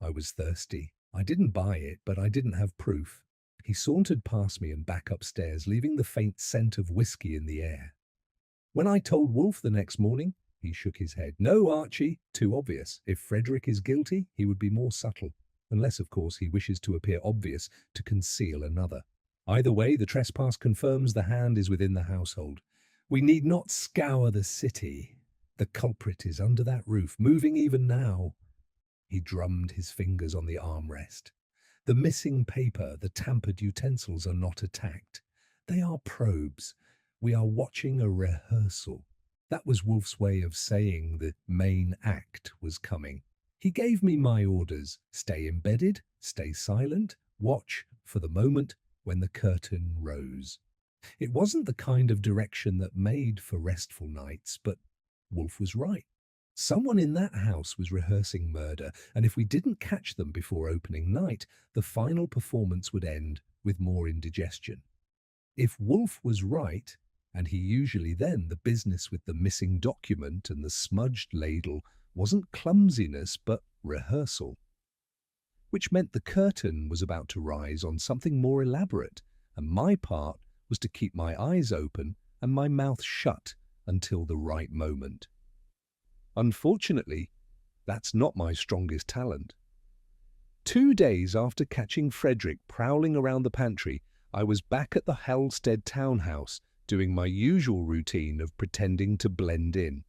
I was thirsty. I didn't buy it, but I didn't have proof. He sauntered past me and back upstairs, leaving the faint scent of whiskey in the air. When I told Wolfe the next morning, he shook his head. "No, Archie, too obvious. If Frederick is guilty, he would be more subtle. Unless, of course, he wishes to appear obvious to conceal another. Either way, the trespass confirms the hand is within the household. We need not scour the city. The culprit is under that roof, moving even now." He drummed his fingers on the armrest. "The missing paper, the tampered utensils are not attacked. They are probes. We are watching a rehearsal." That was Wolfe's way of saying the main act was coming. He gave me my orders: stay embedded, stay silent, watch for the moment when the curtain rose. It wasn't the kind of direction that made for restful nights, but Wolfe was right. Someone in that house was rehearsing murder, and if we didn't catch them before opening night, the final performance would end with more indigestion. If Wolfe was right, and he usually then, the business with the missing document and the smudged ladle wasn't clumsiness but rehearsal. Which meant the curtain was about to rise on something more elaborate, and my part was to keep my eyes open and my mouth shut until the right moment. Unfortunately, that's not my strongest talent. 2 days after catching Frederick prowling around the pantry, I was back at the Halstead townhouse doing my usual routine of pretending to blend in.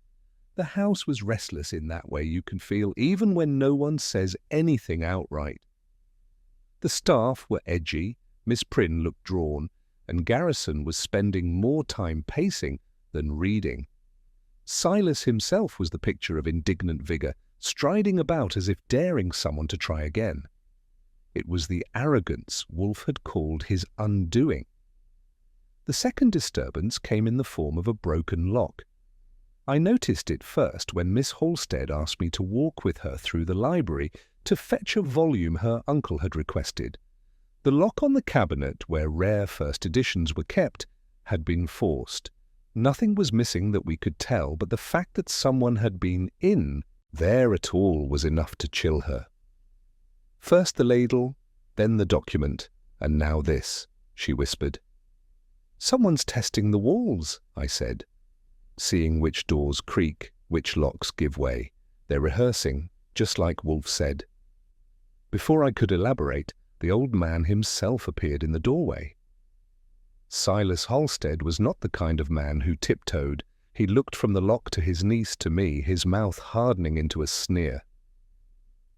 The house was restless in that way you can feel even when no one says anything outright. The staff were edgy, Miss Prynne looked drawn, and Garrison was spending more time pacing than reading. Silas himself was the picture of indignant vigour, striding about as if daring someone to try again. It was the arrogance Wolfe had called his undoing. The second disturbance came in the form of a broken lock. I noticed it first when Miss Halstead asked me to walk with her through the library to fetch a volume her uncle had requested. The lock on the cabinet where rare first editions were kept had been forced. Nothing was missing that we could tell, but the fact that someone had been in there at all was enough to chill her. First the ladle, then the document, and now this, she whispered. Someone's testing the walls, I said, seeing which doors creak, which locks give way. They're rehearsing, just like Wolfe said. Before I could elaborate, the old man himself appeared in the doorway. Silas Halstead was not the kind of man who tiptoed. He looked from the lock to his niece to me, his mouth hardening into a sneer.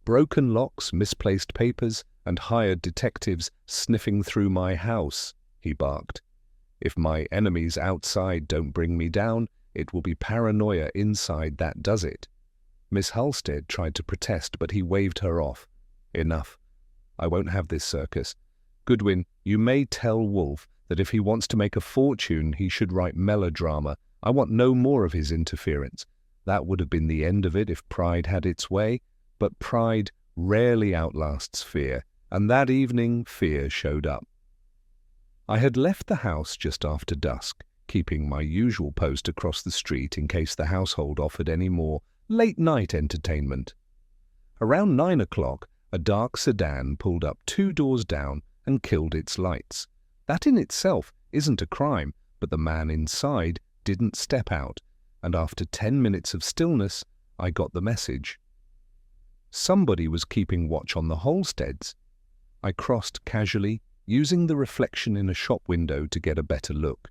Broken locks, misplaced papers, and hired detectives sniffing through my house, he barked. If my enemies outside don't bring me down, it will be paranoia inside that does it. Miss Halstead tried to protest, but he waved her off. Enough. I won't have this circus. Goodwin, you may tell Wolfe that if he wants to make a fortune, he should write melodrama. I want no more of his interference. That would have been the end of it if pride had its way, but pride rarely outlasts fear, and that evening fear showed up. I had left the house just after dusk, keeping my usual post across the street in case the household offered any more late-night entertainment. Around 9 o'clock, a dark sedan pulled up 2 doors down and killed its lights. That in itself isn't a crime, but the man inside didn't step out, and after 10 minutes of stillness, I got the message. Somebody was keeping watch on the Halsteads. I crossed casually, using the reflection in a shop window to get a better look.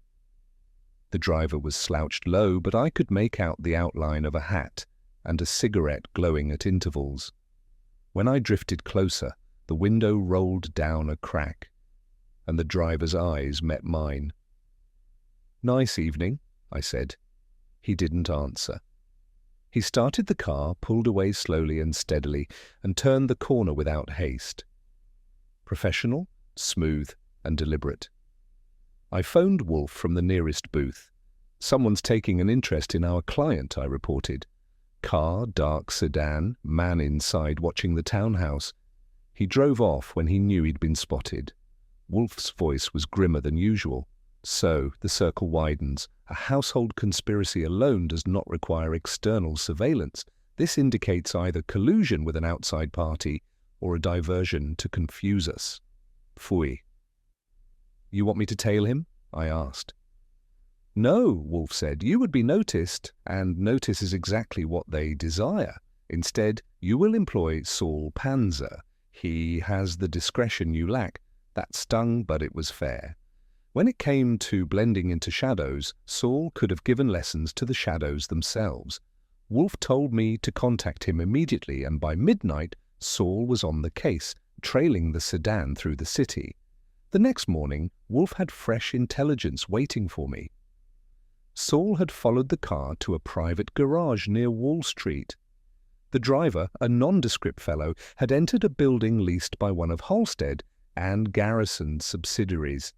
The driver was slouched low, but I could make out the outline of a hat and a cigarette glowing at intervals. When I drifted closer, the window rolled down a crack, and the driver's eyes met mine. "Nice evening," I said. He didn't answer. He started the car, pulled away slowly and steadily, and turned the corner without haste. Professional, smooth, and deliberate. I phoned Wolfe from the nearest booth. "Someone's taking an interest in our client," I reported. Car, dark sedan, man inside watching the townhouse. He drove off when he knew he'd been spotted. Wolfe's voice was grimmer than usual. So, the circle widens. A household conspiracy alone does not require external surveillance. This indicates either collusion with an outside party or a diversion to confuse us. Phooey. "You want me to tail him?" I asked. "No," Wolfe said. "You would be noticed, and notice is exactly what they desire. Instead, you will employ Saul Panzer. He has the discretion you lack. That stung, but it was fair. When it came to blending into shadows, Saul could have given lessons to the shadows themselves. Wolfe told me to contact him immediately, and by midnight, Saul was on the case, trailing the sedan through the city. The next morning, Wolfe had fresh intelligence waiting for me. Saul had followed the car to a private garage near Wall Street. The driver, a nondescript fellow, had entered a building leased by one of Halstead and Garrison's subsidiaries.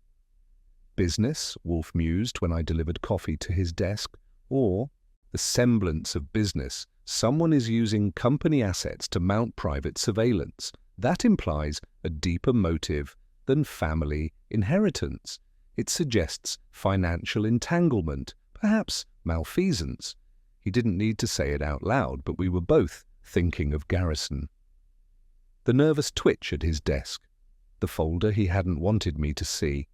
business, Wolfe mused when I delivered coffee to his desk, or the semblance of business. Someone is using company assets to mount private surveillance. That implies a deeper motive than family inheritance. It suggests financial entanglement, perhaps malfeasance. He didn't need to say it out loud, but we were both thinking of Garrison. The nervous twitch at his desk, the folder he hadn't wanted me to see,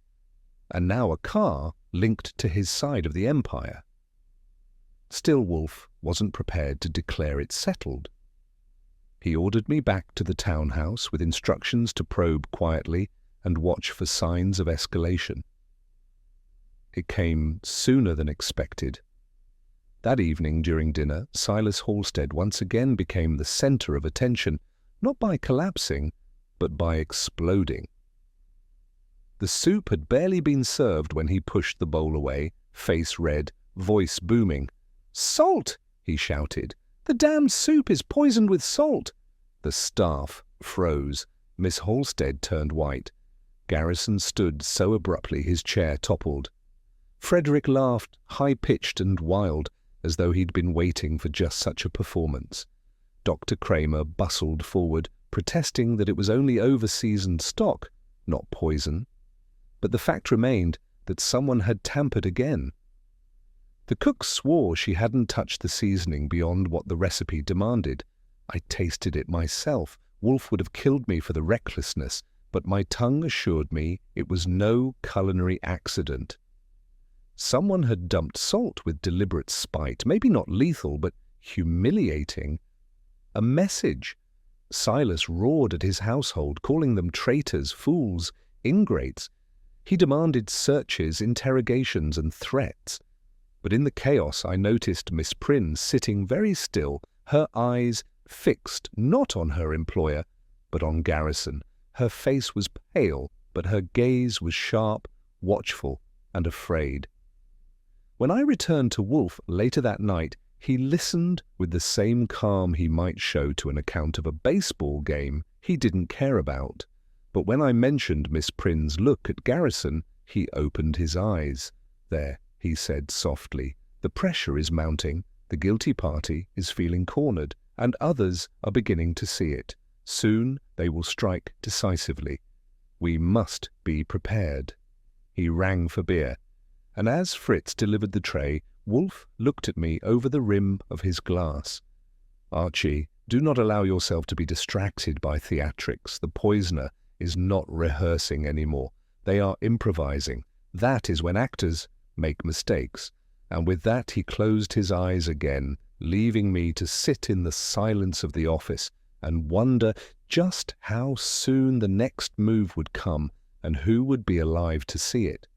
and now a car linked to his side of the empire. Still, Wolfe wasn't prepared to declare it settled. He ordered me back to the townhouse with instructions to probe quietly and watch for signs of escalation. It came sooner than expected. That evening during dinner, Silas Halstead once again became the center of attention, not by collapsing, but by exploding. The soup had barely been served when he pushed the bowl away, face red, voice booming. "Salt!" he shouted. "The damned soup is poisoned with salt!" The staff froze. Miss Halstead turned white. Garrison stood so abruptly his chair toppled. Frederick laughed, high-pitched and wild, as though he'd been waiting for just such a performance. Dr. Kramer bustled forward, protesting that it was only over-seasoned stock, not poison. But the fact remained that someone had tampered again. The cook swore she hadn't touched the seasoning beyond what the recipe demanded. I tasted it myself. Wolfe would have killed me for the recklessness, but my tongue assured me it was no culinary accident. Someone had dumped salt with deliberate spite, maybe not lethal, but humiliating. A message. Silas roared at his household, calling them traitors, fools, ingrates. He demanded searches, interrogations, and threats. But in the chaos I noticed Miss Prynne sitting very still, her eyes fixed not on her employer, but on Garrison. Her face was pale, but her gaze was sharp, watchful, and afraid. When I returned to Wolfe later that night, he listened with the same calm he might show to an account of a baseball game he didn't care about. But when I mentioned Miss Prynne's look at Garrison, he opened his eyes. "There," he said softly, "the pressure is mounting. The guilty party is feeling cornered, and others are beginning to see it. Soon they will strike decisively. We must be prepared." He rang for beer, and as Fritz delivered the tray, Wolfe looked at me over the rim of his glass. "Archie, do not allow yourself to be distracted by theatrics. The poisoner is not rehearsing anymore. They are improvising. That is when actors make mistakes." And with that he closed his eyes again, leaving me to sit in the silence of the office and wonder just how soon the next move would come and who would be alive to see it.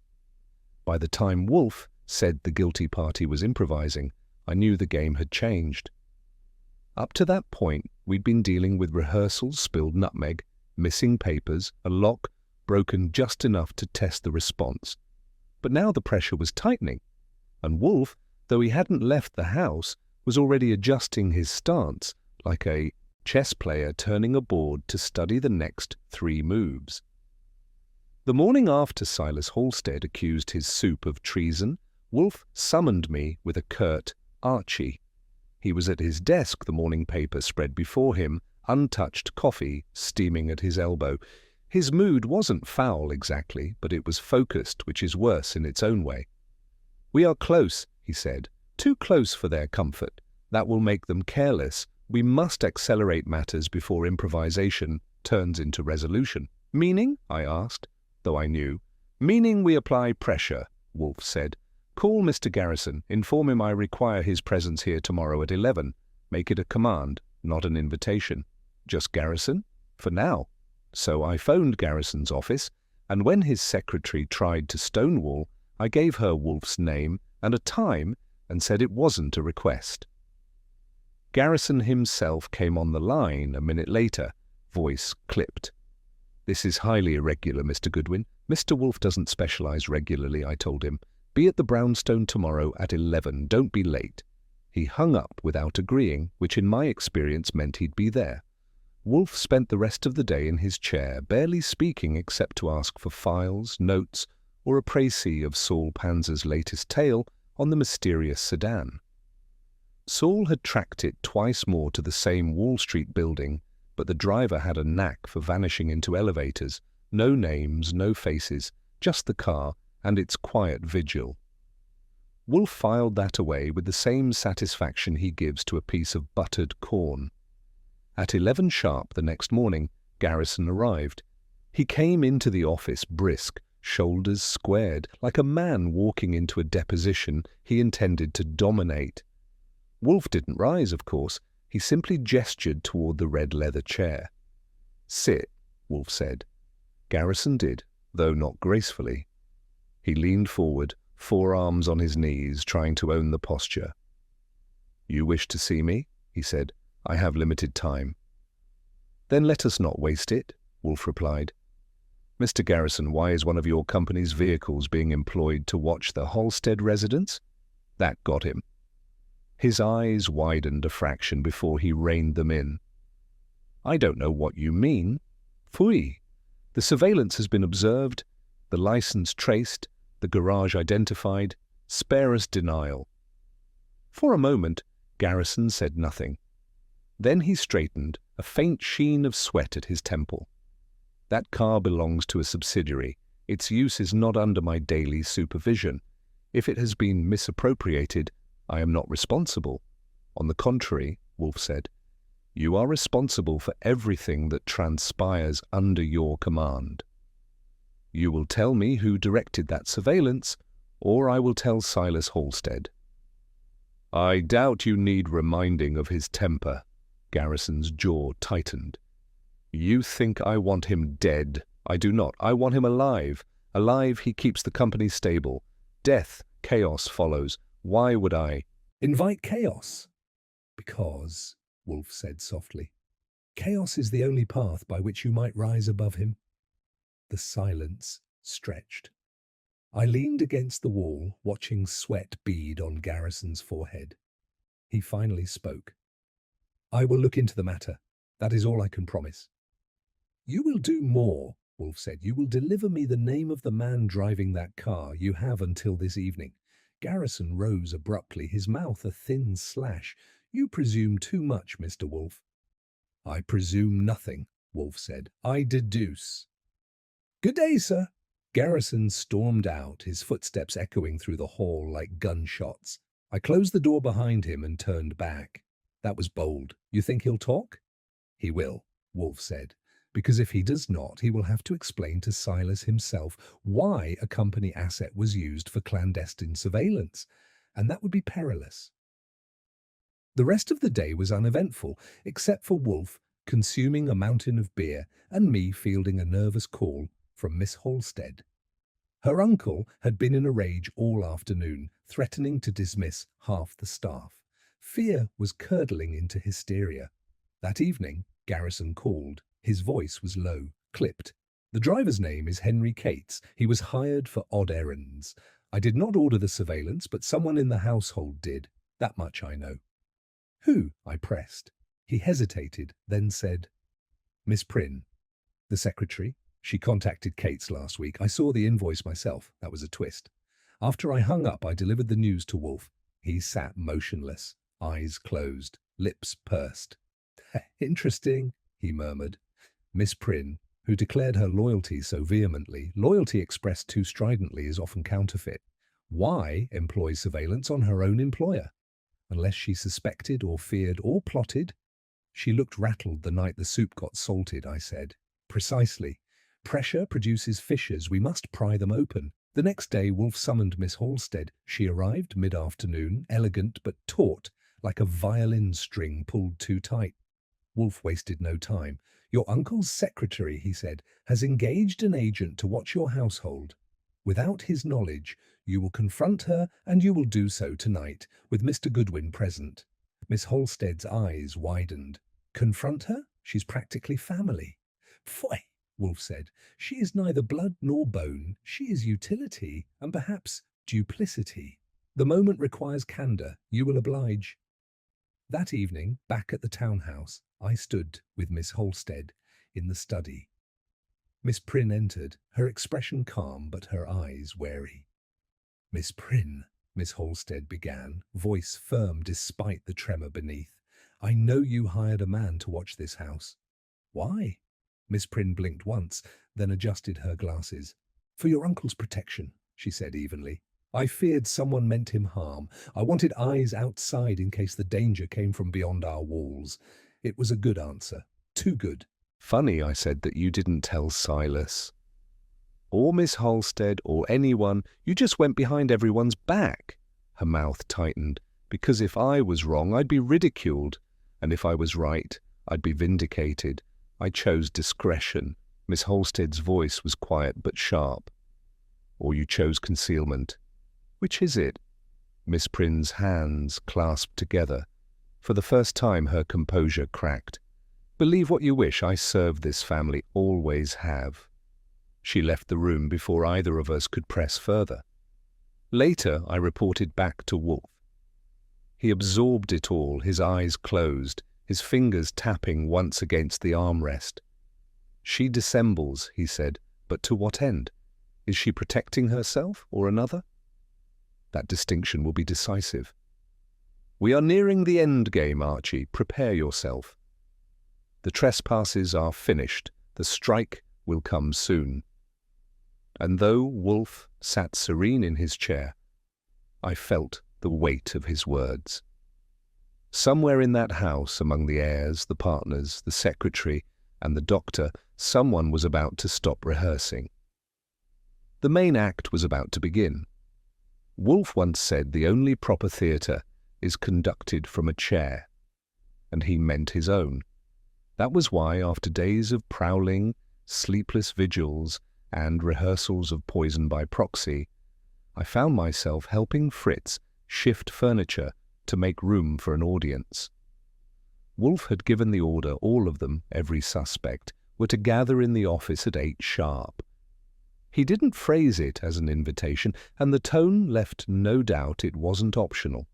By the time Wolfe said the guilty party was improvising, I knew the game had changed. Up to that point, we'd been dealing with rehearsals, spilled nutmeg, missing papers, a lock broken just enough to test the response. But now the pressure was tightening, and Wolfe, though he hadn't left the house, was already adjusting his stance, like a chess player turning a board to study the next 3 moves. The morning after Silas Halstead accused his soup of treason, Wolfe summoned me with a curt "Archie." He was at his desk, the morning paper spread before him, untouched coffee steaming at his elbow. His mood wasn't foul exactly, but it was focused, which is worse in its own way. "We are close," he said, "too close for their comfort. That will make them careless. We must accelerate matters before improvisation turns into resolution." "Meaning?" I asked, though I knew. "Meaning we apply pressure," Wolfe said. "Call Mr. Garrison. Inform him I require his presence here tomorrow at 11. Make it a command, not an invitation." "Just Garrison?" "For now." So I phoned Garrison's office, and when his secretary tried to stonewall, I gave her Wolfe's name and a time and said it wasn't a request. Garrison himself came on the line a minute later, voice clipped. "This is highly irregular, Mr. Goodwin. Mr. Wolfe doesn't specialize regularly," I told him. "Be at the brownstone tomorrow at 11. Don't be late." He hung up without agreeing, which in my experience meant he'd be there. Wolfe spent the rest of the day in his chair, barely speaking except to ask for files, notes, or a précis of Saul Panzer's latest tale on the mysterious sedan. Saul had tracked it twice more to the same Wall Street building, but the driver had a knack for vanishing into elevators. No names, no faces, just the car and its quiet vigil. Wolfe filed that away with the same satisfaction he gives to a piece of buttered corn. At 11 sharp the next morning, Garrison arrived. He came into the office brisk, shoulders squared, like a man walking into a deposition he intended to dominate. Wolfe didn't rise, of course. He simply gestured toward the red leather chair. "Sit," Wolfe said. Garrison did, though not gracefully. He leaned forward, forearms on his knees, trying to own the posture. "You wish to see me?" he said. "I have limited time." "Then let us not waste it," Wolfe replied. "Mr. Garrison, why is one of your company's vehicles being employed to watch the Halstead residence?" That got him. His eyes widened a fraction before he reined them in. "I don't know what you mean." "Phooey. The surveillance has been observed, the license traced, the garage identified. Spare us denial." For a moment, Garrison said nothing. Then he straightened, a faint sheen of sweat at his temple. "That car belongs to a subsidiary. Its use is not under my daily supervision. If it has been misappropriated, I am not responsible." "On the contrary," Wolfe said, "you are responsible for everything that transpires under your command. You will tell me who directed that surveillance, or I will tell Silas Halstead." "I doubt you need reminding of his temper." Garrison's jaw tightened. "You think I want him dead. I do not. I want him alive. Alive, he keeps the company stable. Death, chaos follows. Why would I?" "Invite chaos?" "Because," Wolfe said softly, "chaos is the only path by which you might rise above him." The silence stretched. I leaned against the wall, watching sweat bead on Garrison's forehead. He finally spoke. "I will look into the matter. That is all I can promise." "You will do more," Wolfe said. "You will deliver me the name of the man driving that car. You have until this evening." Garrison rose abruptly, his mouth a thin slash. "You presume too much, Mr. Wolfe." "I presume nothing," Wolfe said. "I deduce." "Good day, sir." Garrison stormed out, his footsteps echoing through the hall like gunshots. I closed the door behind him and turned back. "That was bold. You think he'll talk?" "He will," Wolfe said, "because if he does not, he will have to explain to Silas himself why a company asset was used for clandestine surveillance, and that would be perilous." The rest of the day was uneventful, except for Wolfe consuming a mountain of beer and me fielding a nervous call from Miss Halstead. Her uncle had been in a rage all afternoon, threatening to dismiss half the staff. Fear was curdling into hysteria. That evening, Garrison called. His voice was low, clipped. "The driver's name is Henry Cates. He was hired for odd errands. I did not order the surveillance, but someone in the household did. That much I know." "Who?" I pressed. He hesitated, then said, "Miss Prynne, the secretary. She contacted Cates last week. I saw the invoice myself. That was a twist." After I hung up, I delivered the news to Wolfe. He sat motionless, eyes closed, lips pursed. "Interesting," he murmured. Miss Prynne, who declared her loyalty so vehemently, loyalty expressed too stridently is often counterfeit. Why employ surveillance on her own employer? Unless she suspected or feared or plotted? "She looked rattled the night the soup got salted," I said. "Precisely. Pressure produces fissures. We must pry them open." The next day Wolfe summoned Miss Halstead. She arrived mid-afternoon, elegant but taut, like a violin string pulled too tight. Wolfe wasted no time. "Your uncle's secretary," he said, "has engaged an agent to watch your household. Without his knowledge, you will confront her, and you will do so tonight, with Mr. Goodwin present." Miss Halstead's eyes widened. "Confront her? She's practically family." "Pfui," Wolfe said. "She is neither blood nor bone. She is utility, and perhaps duplicity. The moment requires candor. You will oblige." That evening, back at the townhouse, I stood with Miss Halstead in the study. Miss Prynne entered, her expression calm but her eyes wary. Miss Prynne, Miss Halstead began, voice firm despite the tremor beneath. I know you hired a man to watch this house. Why? Miss Prynne blinked once, then adjusted her glasses. For your uncle's protection, she said evenly. I feared someone meant him harm. I wanted eyes outside in case the danger came from beyond our walls. It was a good answer. Too good. Funny, I said, that you didn't tell Silas. Or Miss Halstead, or anyone. You just went behind everyone's back. Her mouth tightened. Because if I was wrong, I'd be ridiculed. And if I was right, I'd be vindicated. I chose discretion. Miss Halstead's voice was quiet but sharp. Or you chose concealment. Which is it? Miss Prynne's hands clasped together. For the first time her composure cracked. Believe what you wish, I serve this family, always have. She left the room before either of us could press further. Later I reported back to Wolfe. He absorbed it all, his eyes closed, his fingers tapping once against the armrest. She dissembles, he said, but to what end? Is she protecting herself or another? That distinction will be decisive. We are nearing the end game, Archie. Prepare yourself. The trespasses are finished. The strike will come soon. And though Wolfe sat serene in his chair, I felt the weight of his words. Somewhere in that house, among the heirs, the partners, the secretary, and the doctor, someone was about to stop rehearsing. The main act was about to begin. Wolfe once said the only proper theatre is conducted from a chair, and he meant his own. That was why, after days of prowling, sleepless vigils, and rehearsals of Poison by Proxy, I found myself helping Fritz shift furniture to make room for an audience. Wolfe had given the order all of them, every suspect, were to gather in the office at 8 sharp. He didn't phrase it as an invitation, and the tone left no doubt it wasn't optional.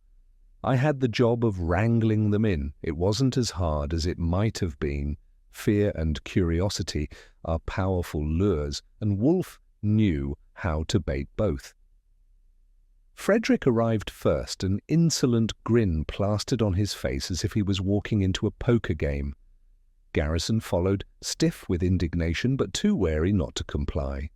I had the job of wrangling them in. It wasn't as hard as it might have been. Fear and curiosity are powerful lures, and Wolfe knew how to bait both. Frederick arrived first, an insolent grin plastered on his face as if he was walking into a poker game. Garrison followed, stiff with indignation but too wary not to comply.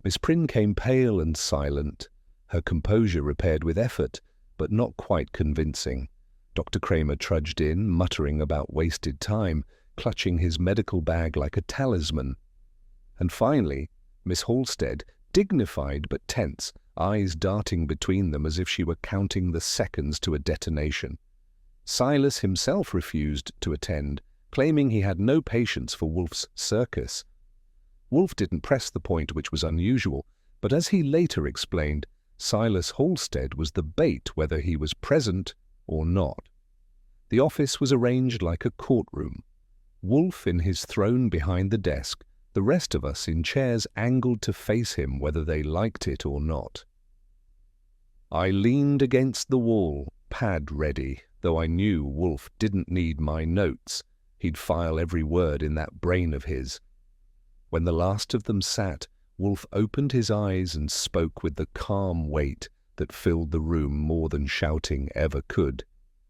Miss Prynne came pale and silent, her composure repaired with effort, but not quite convincing. Dr. Kramer trudged in, muttering about wasted time, clutching his medical bag like a talisman. And finally, Miss Halstead, dignified but tense, eyes darting between them as if she were counting the seconds to a detonation. Silas himself refused to attend, claiming he had no patience for Wolfe's circus. Wolfe didn't press the point, which was unusual, but as he later explained, Silas Halstead was the bait whether he was present or not. The office was arranged like a courtroom. Wolfe in his throne behind the desk, the rest of us in chairs angled to face him whether they liked it or not. I leaned against the wall, pad ready, though I knew Wolfe didn't need my notes. He'd file every word in that brain of his. When the last of them sat, Wolfe opened his eyes and spoke with the calm weight that filled the room more than shouting ever could.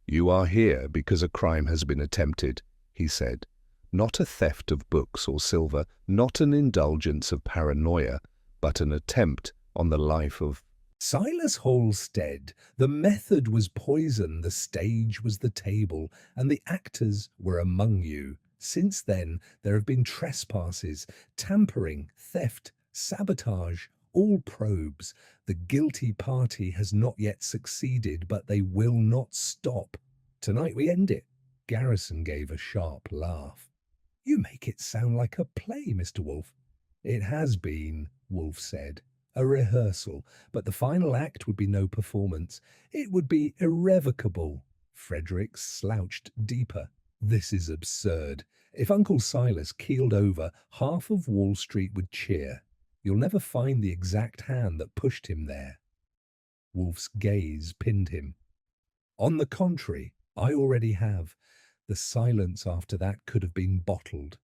"You are here because a crime has been attempted," he said. "Not a theft of books or silver, not an indulgence of paranoia, but an attempt on the life of—" Silas Halstead. The method was poison, the stage was the table, and the actors were among you. Since then, there have been trespasses, tampering, theft, sabotage, all probes. The guilty party has not yet succeeded, but they will not stop. Tonight we end it. Garrison gave a sharp laugh. You make it sound like a play, Mr. Wolfe. It has been, Wolfe said. A rehearsal, but the final act would be no performance. It would be irrevocable. Frederick slouched deeper. This is absurd. If Uncle Silas keeled over, half of Wall Street would cheer. You'll never find the exact hand that pushed him there. Wolfe's gaze pinned him. On the contrary, I already have. The silence after that could have been bottled.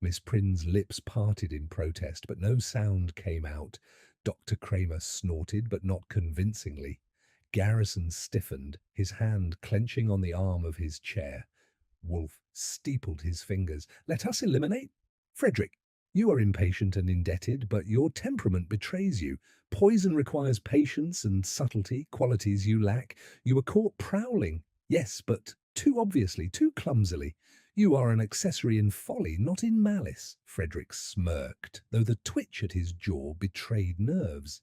Miss Prynne's lips parted in protest, but no sound came out. Dr. Kramer snorted, but not convincingly. Garrison stiffened, his hand clenching on the arm of his chair. Wolfe steepled his fingers. "Let us eliminate? Frederick, you are impatient and indebted, but your temperament betrays you. Poison requires patience and subtlety, qualities you lack. You were caught prowling. Yes, but too obviously, too clumsily. You are an accessory in folly, not in malice." Frederick smirked, though the twitch at his jaw betrayed nerves.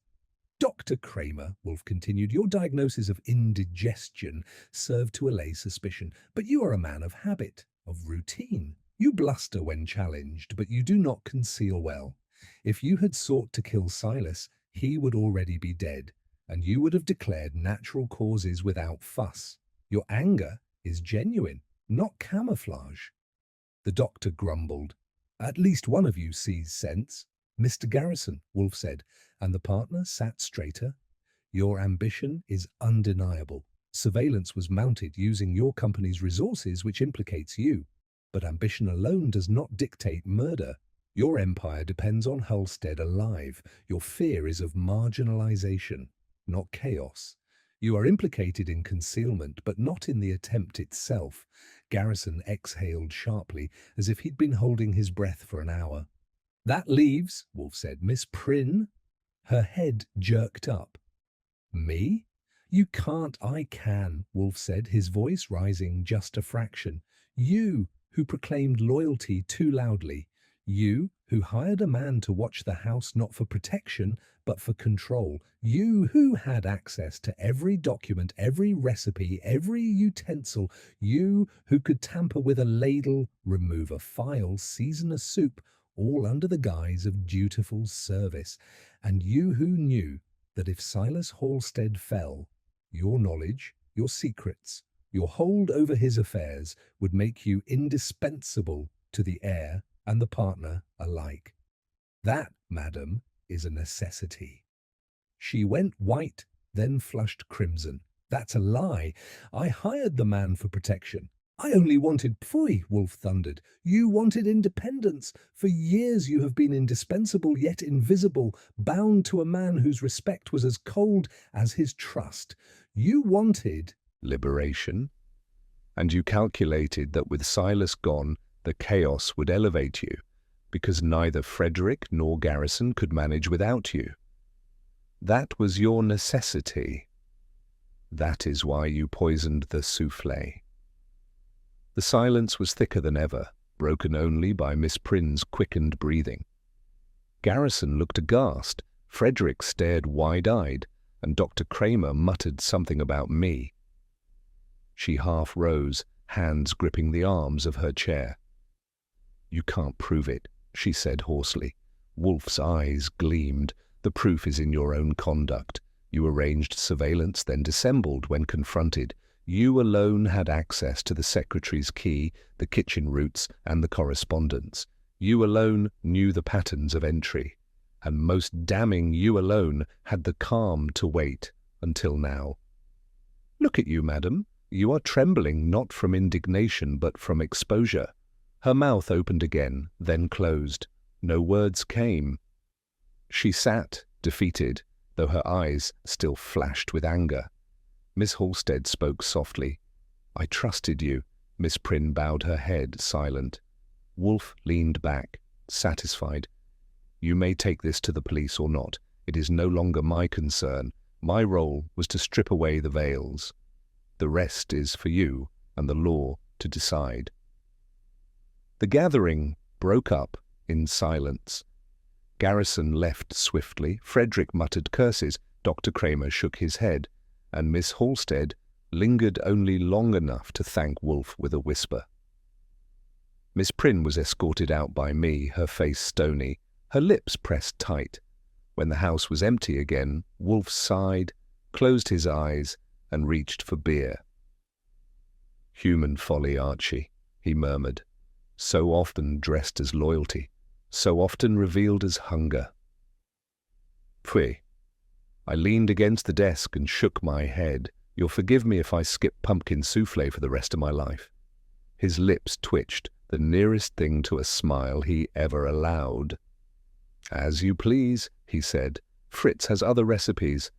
"Dr. Kramer," Wolfe continued, "your diagnosis of indigestion served to allay suspicion, but you are a man of habit, of routine. You bluster when challenged, but you do not conceal well. If you had sought to kill Silas, he would already be dead, and you would have declared natural causes without fuss. Your anger is genuine, not camouflage." The doctor grumbled. "At least one of you sees sense." "Mr. Garrison," Wolfe said, and the partner sat straighter. "Your ambition is undeniable. Surveillance was mounted using your company's resources, which implicates you. But ambition alone does not dictate murder. Your empire depends on Halstead alive. Your fear is of marginalization, not chaos. You are implicated in concealment, but not in the attempt itself." Garrison exhaled sharply, as if he'd been holding his breath for an hour. "That leaves," Wolfe said, "Miss Prynne." Her head jerked up. "Me? You can't, I can," Wolfe said, his voice rising just a fraction. "You, who proclaimed loyalty too loudly. You, who hired a man to watch the house not for protection, but for control. You, who had access to every document, every recipe, every utensil. You, who could tamper with a ladle, remove a file, season a soup, all under the guise of dutiful service. And you who knew that if Silas Halstead fell, your knowledge, your secrets, your hold over his affairs would make you indispensable to the heir and the partner alike. That, madam, is a necessity." She went white, then flushed crimson. "That's a lie. I hired the man for protection. I only wanted—" "Pfui," Wolfe thundered. "You wanted independence. For years you have been indispensable yet invisible, bound to a man whose respect was as cold as his trust. You wanted—" Liberation. And you calculated that with Silas gone, the chaos would elevate you, because neither Frederick nor Garrison could manage without you. That was your necessity. That is why you poisoned the soufflé. The silence was thicker than ever, broken only by Miss Prynne's quickened breathing. Garrison looked aghast, Frederick stared wide-eyed, and Dr. Kramer muttered something about me. She half rose, hands gripping the arms of her chair. "You can't prove it," she said hoarsely. Wolfe's eyes gleamed. "The proof is in your own conduct. You arranged surveillance, then dissembled when confronted. You alone had access to the secretary's key, the kitchen routes, and the correspondence. You alone knew the patterns of entry. And most damning, you alone had the calm to wait until now. Look at you, madam. You are trembling not from indignation but from exposure." Her mouth opened again, then closed. No words came. She sat, defeated, though her eyes still flashed with anger. Miss Halstead spoke softly. "I trusted you." Miss Prynne bowed her head, silent. Wolfe leaned back, satisfied. "You may take this to the police or not. It is no longer my concern. My role was to strip away the veils. The rest is for you and the law to decide." The gathering broke up in silence. Garrison left swiftly, Frederick muttered curses, Dr. Kramer shook his head, and Miss Halstead lingered only long enough to thank Wolfe with a whisper. Miss Prynne was escorted out by me, her face stony, her lips pressed tight. When the house was empty again, Wolfe sighed, closed his eyes, and reached for beer. "Human folly, Archie," he murmured. "So often dressed as loyalty, so often revealed as hunger." Pfui. I leaned against the desk and shook my head. "You'll forgive me if I skip pumpkin soufflé for the rest of my life." His lips twitched, the nearest thing to a smile he ever allowed. "As you please," he said. "Fritz has other recipes."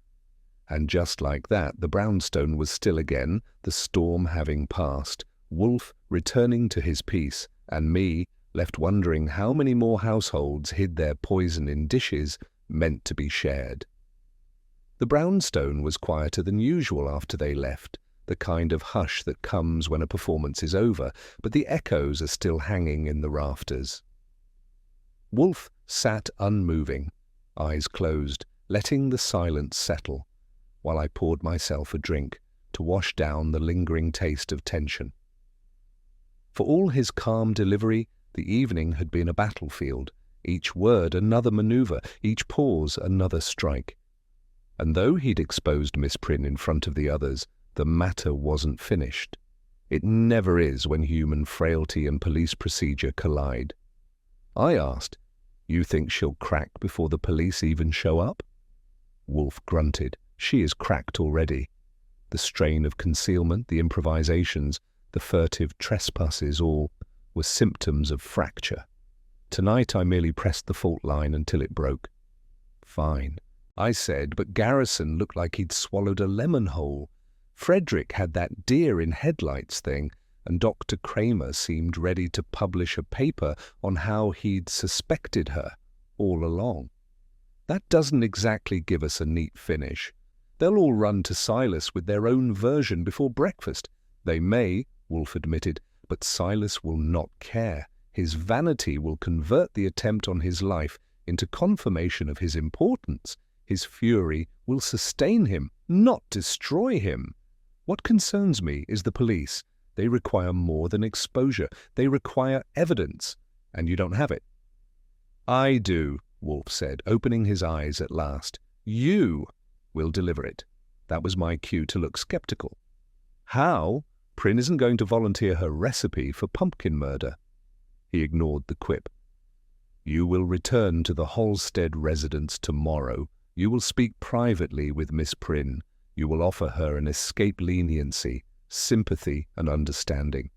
And just like that, the brownstone was still again, the storm having passed, Wolfe returning to his peace, and me left wondering how many more households hid their poison in dishes meant to be shared. The brownstone was quieter than usual after they left, the kind of hush that comes when a performance is over, but the echoes are still hanging in the rafters. Wolfe sat unmoving, eyes closed, letting the silence settle, while I poured myself a drink to wash down the lingering taste of tension. For all his calm delivery, the evening had been a battlefield, each word another maneuver, each pause another strike. And though he'd exposed Miss Prynne in front of the others, the matter wasn't finished. It never is when human frailty and police procedure collide. I asked, "You think she'll crack before the police even show up?" Wolfe grunted. "She is cracked already. The strain of concealment, the improvisations, the furtive trespasses, all were symptoms of fracture. Tonight I merely pressed the fault line until it broke." "Fine," I said, but Garrison looked like he'd swallowed a lemon whole. Frederick had that deer in headlights thing, and Dr. Kramer seemed ready to publish a paper on how he'd suspected her all along. That doesn't exactly give us a neat finish. They'll all run to Silas with their own version before breakfast. They may, Wolfe admitted, but Silas will not care. His vanity will convert the attempt on his life into confirmation of his importance. His fury will sustain him, not destroy him. What concerns me is the police. They require more than exposure. They require evidence, and you don't have it. "I do," Wolfe said, opening his eyes at last. "You will deliver it." That was my cue to look skeptical. "How? Prynne isn't going to volunteer her recipe for pumpkin murder." He ignored the quip. "You will return to the Halstead residence tomorrow. You will speak privately with Miss Prynne. You will offer her an escape leniency, sympathy and understanding.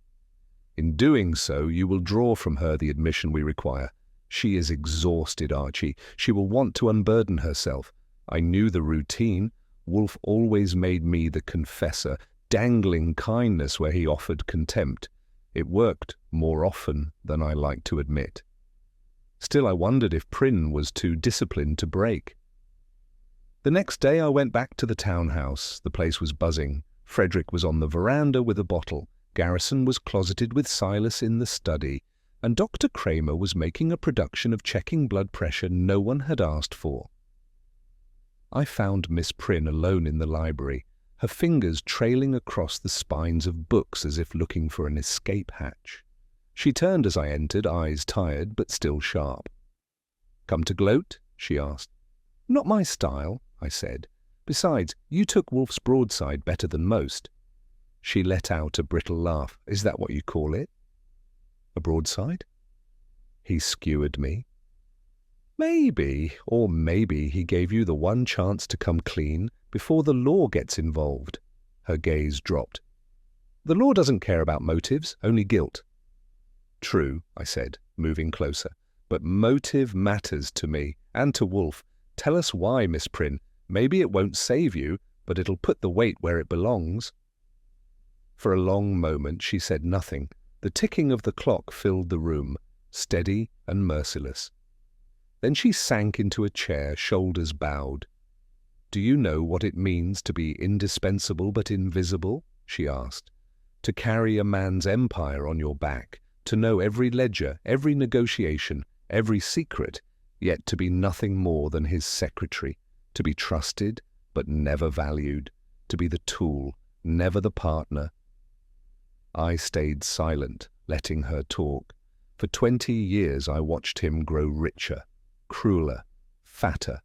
In doing so, you will draw from her the admission we require. She is exhausted, Archie. She will want to unburden herself. I knew the routine. Wolfe always made me the confessor, dangling kindness where he offered contempt. It worked more often than I like to admit. Still, I wondered if Prynne was too disciplined to break. The next day I went back to the townhouse. The place was buzzing. Frederick was on the veranda with a bottle. Garrison was closeted with Silas in the study. And Dr. Kramer was making a production of checking blood pressure no one had asked for. I found Miss Prynne alone in the library, her fingers trailing across the spines of books as if looking for an escape hatch. She turned as I entered, eyes tired but still sharp. "Come to gloat?" she asked. "Not my style," I said. "Besides, you took Wolfe's broadside better than most." She let out a brittle laugh. "Is that what you call it? A broadside?" He skewered me. "Maybe, or maybe he gave you the one chance to come clean before the law gets involved." Her gaze dropped. "The law doesn't care about motives, only guilt." "True," I said, moving closer. "But motive matters to me, and to Wolfe. Tell us why, Miss Prynne. Maybe it won't save you, but it'll put the weight where it belongs." For a long moment she said nothing. The ticking of the clock filled the room, steady and merciless. Then she sank into a chair, shoulders bowed. "Do you know what it means to be indispensable but invisible?" she asked. "To carry a man's empire on your back, to know every ledger, every negotiation, every secret, yet to be nothing more than his secretary, to be trusted but never valued, to be the tool, never the partner." I stayed silent, letting her talk. For 20 years I watched him grow richer, crueler, fatter,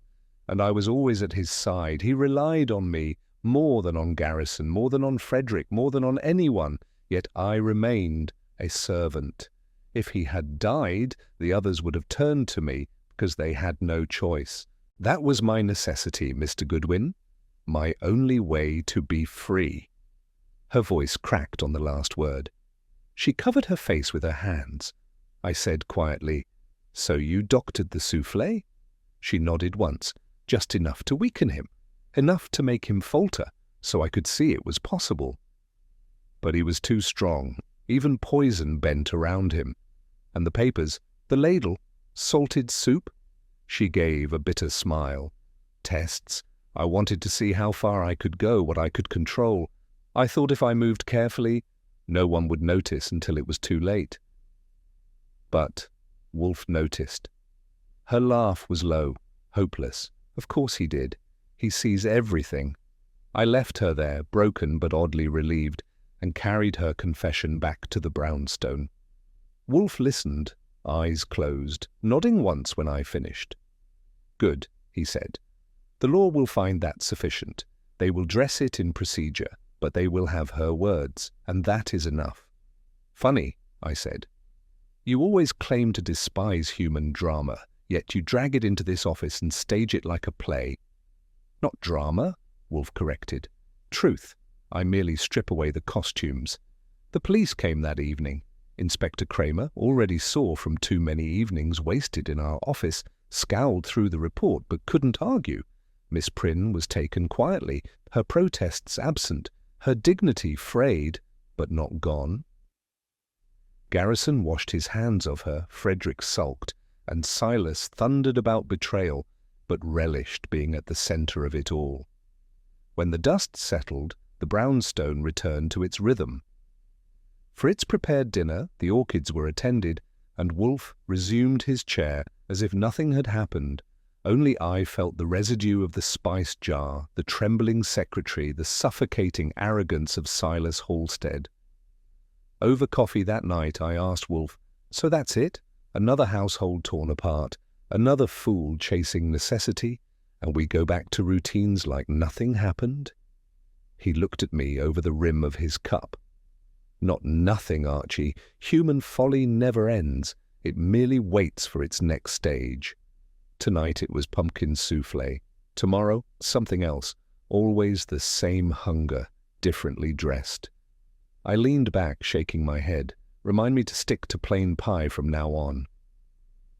and I was always at his side. He relied on me more than on Garrison, more than on Frederick, more than on anyone, yet I remained a servant. If he had died, the others would have turned to me because they had no choice. That was my necessity, Mr. Goodwin, my only way to be free. Her voice cracked on the last word. She covered her face with her hands. I said quietly, "So you doctored the soufflé?" She nodded once, just enough to weaken him, enough to make him falter, so I could see it was possible. But he was too strong. Even poison bent around him. And the papers, the ladle, salted soup? She gave a bitter smile. Tests. I wanted to see how far I could go, what I could control. I thought if I moved carefully, no one would notice until it was too late. But Wolfe noticed. Her laugh was low, hopeless. Of course he did. He sees everything. I left her there, broken but oddly relieved, and carried her confession back to the brownstone. Wolfe listened, eyes closed, nodding once when I finished. "Good," he said. "The law will find that sufficient. They will dress it in procedure, but they will have her words, and that is enough." "Funny," I said. "You always claim to despise human drama, yet you drag it into this office and stage it like a play." "Not drama," Wolfe corrected. "Truth. I merely strip away the costumes. The police came that evening. Inspector Kramer, already sore from too many evenings wasted in our office, scowled through the report but couldn't argue. Miss Prynne was taken quietly, her protests absent, her dignity frayed, but not gone. Garrison washed his hands of her, Frederick sulked, and Silas thundered about betrayal, but relished being at the centre of it all. When the dust settled, the brownstone returned to its rhythm. Fritz prepared dinner, the orchids were attended, and Wolfe resumed his chair as if nothing had happened. Only I felt the residue of the spice jar, the trembling secretary, the suffocating arrogance of Silas Halstead. Over coffee that night I asked Wolfe, "So that's it? Another household torn apart, another fool chasing necessity, and we go back to routines like nothing happened?" He looked at me over the rim of his cup. "Not nothing, Archie. Human folly never ends. It merely waits for its next stage. Tonight it was pumpkin soufflé. Tomorrow, something else. Always the same hunger, differently dressed." I leaned back, shaking my head. "Remind me to stick to plain pie from now on."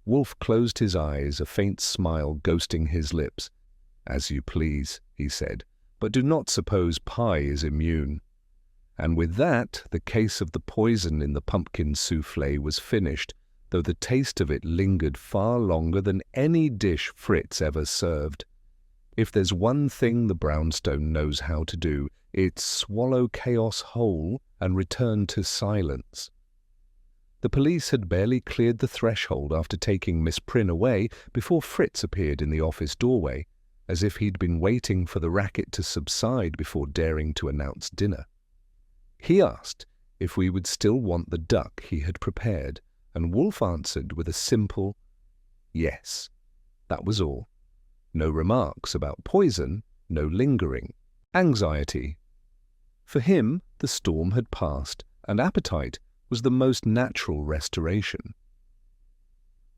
Wolfe closed his eyes, a faint smile ghosting his lips. "As you please," he said, "but do not suppose pie is immune." And with that, the case of the poison in the pumpkin soufflé was finished, though the taste of it lingered far longer than any dish Fritz ever served. If there's one thing the brownstone knows how to do, it's swallow chaos whole and return to silence. The police had barely cleared the threshold after taking Miss Prynne away before Fritz appeared in the office doorway, as if he'd been waiting for the racket to subside before daring to announce dinner. He asked if we would still want the duck he had prepared, and Wolfe answered with a simple yes. That was all. No remarks about poison, no lingering. Anxiety. For him, the storm had passed, and appetite was the most natural restoration.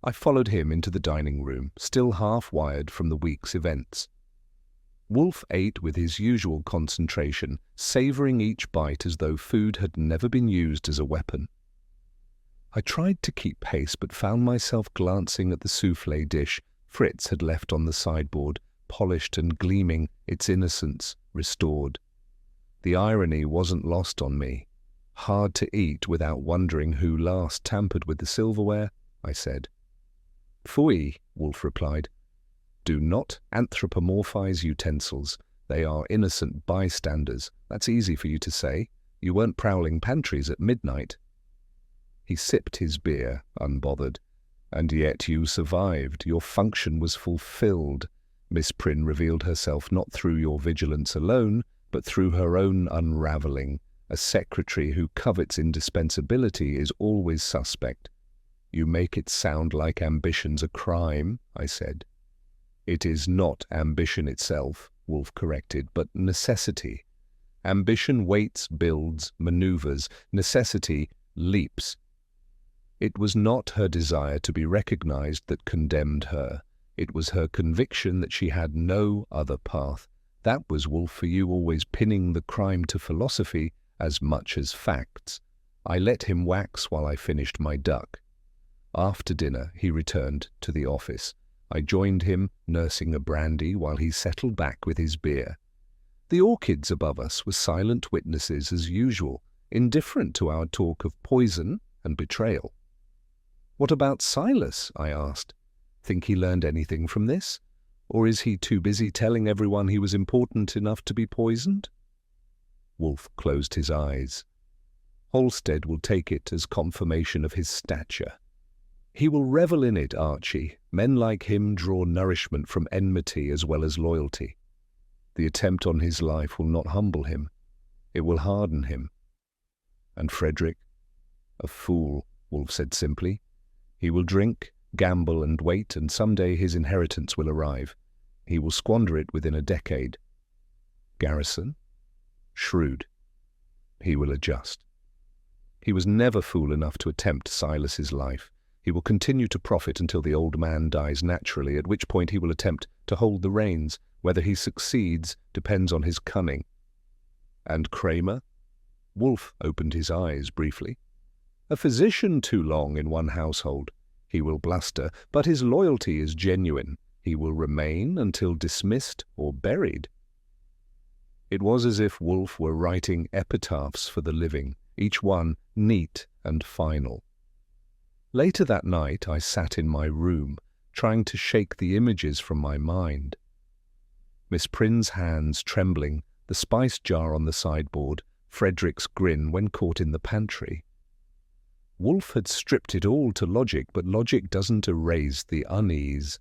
I followed him into the dining room, still half-wired from the week's events. Wolfe ate with his usual concentration, savouring each bite as though food had never been used as a weapon. I tried to keep pace but found myself glancing at the soufflé dish Fritz had left on the sideboard, polished and gleaming, its innocence restored. The irony wasn't lost on me. "Hard to eat without wondering who last tampered with the silverware," I said. "Phooey," Wolfe replied. "Do not anthropomorphize utensils. They are innocent bystanders. That's easy for you to say. You weren't prowling pantries at midnight." He sipped his beer, unbothered. "And yet you survived. Your function was fulfilled. Miss Prynne revealed herself not through your vigilance alone, but through her own unravelling. A secretary who covets indispensability is always suspect." "You make it sound like ambition's a crime," I said. "It is not ambition itself," Wolfe corrected, "but necessity. Ambition waits, builds, maneuvers. Necessity leaps. It was not her desire to be recognized that condemned her. It was her conviction that she had no other path. That was Wolfe for you, always pinning the crime to philosophy as much as facts. I let him wax while I finished my duck. After dinner, he returned to the office. I joined him, nursing a brandy while he settled back with his beer. The orchids above us were silent witnesses as usual, indifferent to our talk of poison and betrayal. "What about Silas?" I asked. "Think he learned anything from this? Or is he too busy telling everyone he was important enough to be poisoned?" Wolfe closed his eyes. "Halstead will take it as confirmation of his stature. He will revel in it, Archie. Men like him draw nourishment from enmity as well as loyalty. The attempt on his life will not humble him. It will harden him." "And Frederick?" "A fool," Wolfe said simply. "He will drink, gamble and wait, and someday his inheritance will arrive. He will squander it within a decade. Garrison? Shrewd. He will adjust. He was never fool enough to attempt Silas's life. He will continue to profit until the old man dies naturally, at which point he will attempt to hold the reins. Whether he succeeds depends on his cunning." "And Kramer?" Wolfe opened his eyes briefly. "A physician too long in one household. He will bluster, but his loyalty is genuine. He will remain until dismissed or buried." It was as if Wolfe were writing epitaphs for the living, each one neat and final. Later that night I sat in my room, trying to shake the images from my mind. Miss Prynne's hands trembling, the spice jar on the sideboard, Frederick's grin when caught in the pantry. Wolfe had stripped it all to logic, but logic doesn't erase the unease.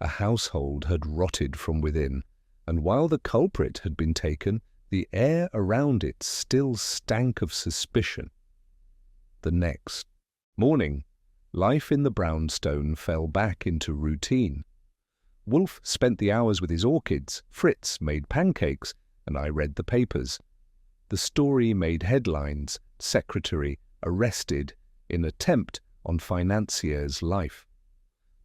A household had rotted from within, and while the culprit had been taken, the air around it still stank of suspicion. The next morning, life in the brownstone fell back into routine. Wolfe spent the hours with his orchids, Fritz made pancakes, and I read the papers. The story made headlines: secretary arrested in attempt on financier's life.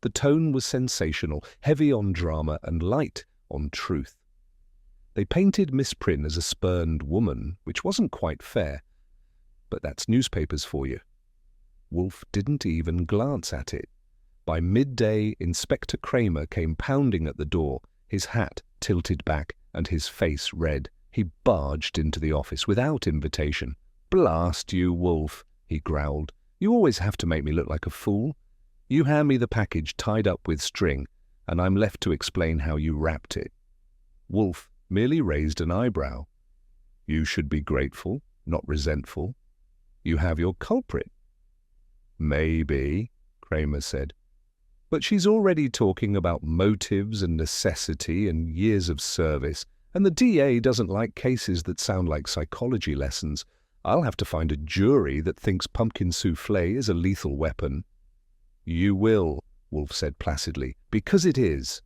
The tone was sensational, heavy on drama and light on truth. They painted Miss Prynne as a spurned woman, which wasn't quite fair. But that's newspapers for you. Wolfe didn't even glance at it. By midday, Inspector Kramer came pounding at the door, his hat tilted back and his face red. He barged into the office without invitation. "Blast you, Wolfe," he growled. "You always have to make me look like a fool. You hand me the package tied up with string, and I'm left to explain how you wrapped it." Wolfe merely raised an eyebrow. "You should be grateful, not resentful. You have your culprit." "Maybe," Kramer said. "But she's already talking about motives and necessity and years of service, and the DA doesn't like cases that sound like psychology lessons. I'll have to find a jury that thinks pumpkin soufflé is a lethal weapon." "You will," Wolfe said placidly, "because it is."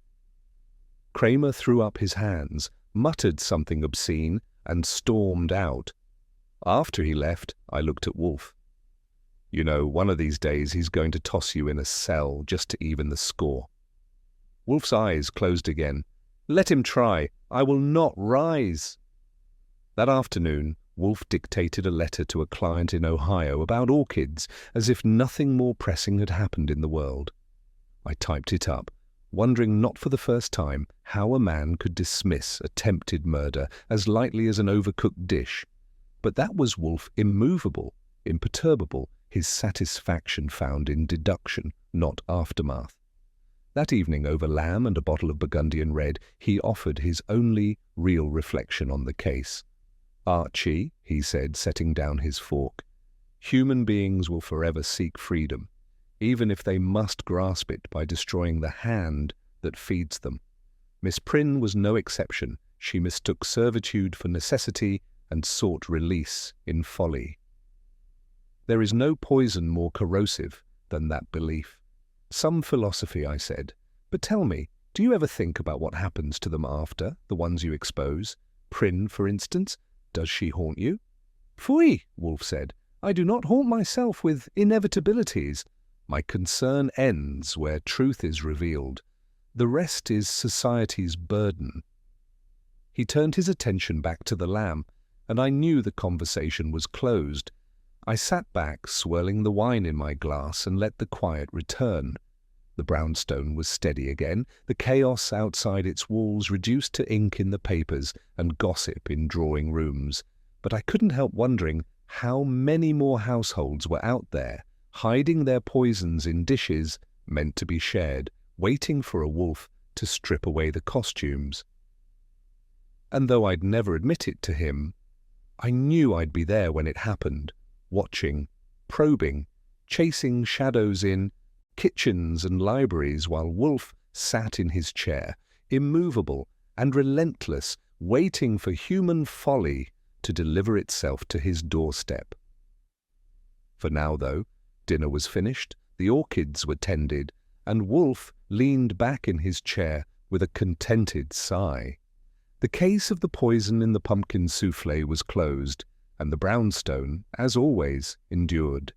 Kramer threw up his hands, muttered something obscene, and stormed out. After he left, I looked at Wolfe. "You know, one of these days he's going to toss you in a cell just to even the score." Wolfe's eyes closed again. "Let him try. I will not rise." That afternoon, Wolfe dictated a letter to a client in Ohio about orchids, as if nothing more pressing had happened in the world. I typed it up, wondering not for the first time how a man could dismiss attempted murder as lightly as an overcooked dish. But that was Wolfe immovable, imperturbable, his satisfaction found in deduction, not aftermath. That evening, over lamb and a bottle of Burgundian red, he offered his only real reflection on the case. "Archie," he said, setting down his fork, "human beings will forever seek freedom, even if they must grasp it by destroying the hand that feeds them. Miss Prynne was no exception. She mistook servitude for necessity and sought release in folly. There is no poison more corrosive than that belief. Some philosophy," I said. "But tell me, do you ever think about what happens to them after, the ones you expose? Prynne, for instance, does she haunt you?" "Pfui," Wolfe said. "I do not haunt myself with inevitabilities. My concern ends where truth is revealed. The rest is society's burden." He turned his attention back to the lamb, and I knew the conversation was closed. I sat back, swirling the wine in my glass, and let the quiet return. The brownstone was steady again, the chaos outside its walls reduced to ink in the papers and gossip in drawing rooms. But I couldn't help wondering how many more households were out there, hiding their poisons in dishes meant to be shared, waiting for a wolf to strip away the costumes. And though I'd never admit it to him, I knew I'd be there when it happened, watching, probing, chasing shadows in kitchens and libraries while Wolfe sat in his chair, immovable and relentless, waiting for human folly to deliver itself to his doorstep. For now, though, dinner was finished, the orchids were tended, and Wolfe leaned back in his chair with a contented sigh. The case of the poison in the pumpkin souffle was closed, and the brownstone, as always, endured.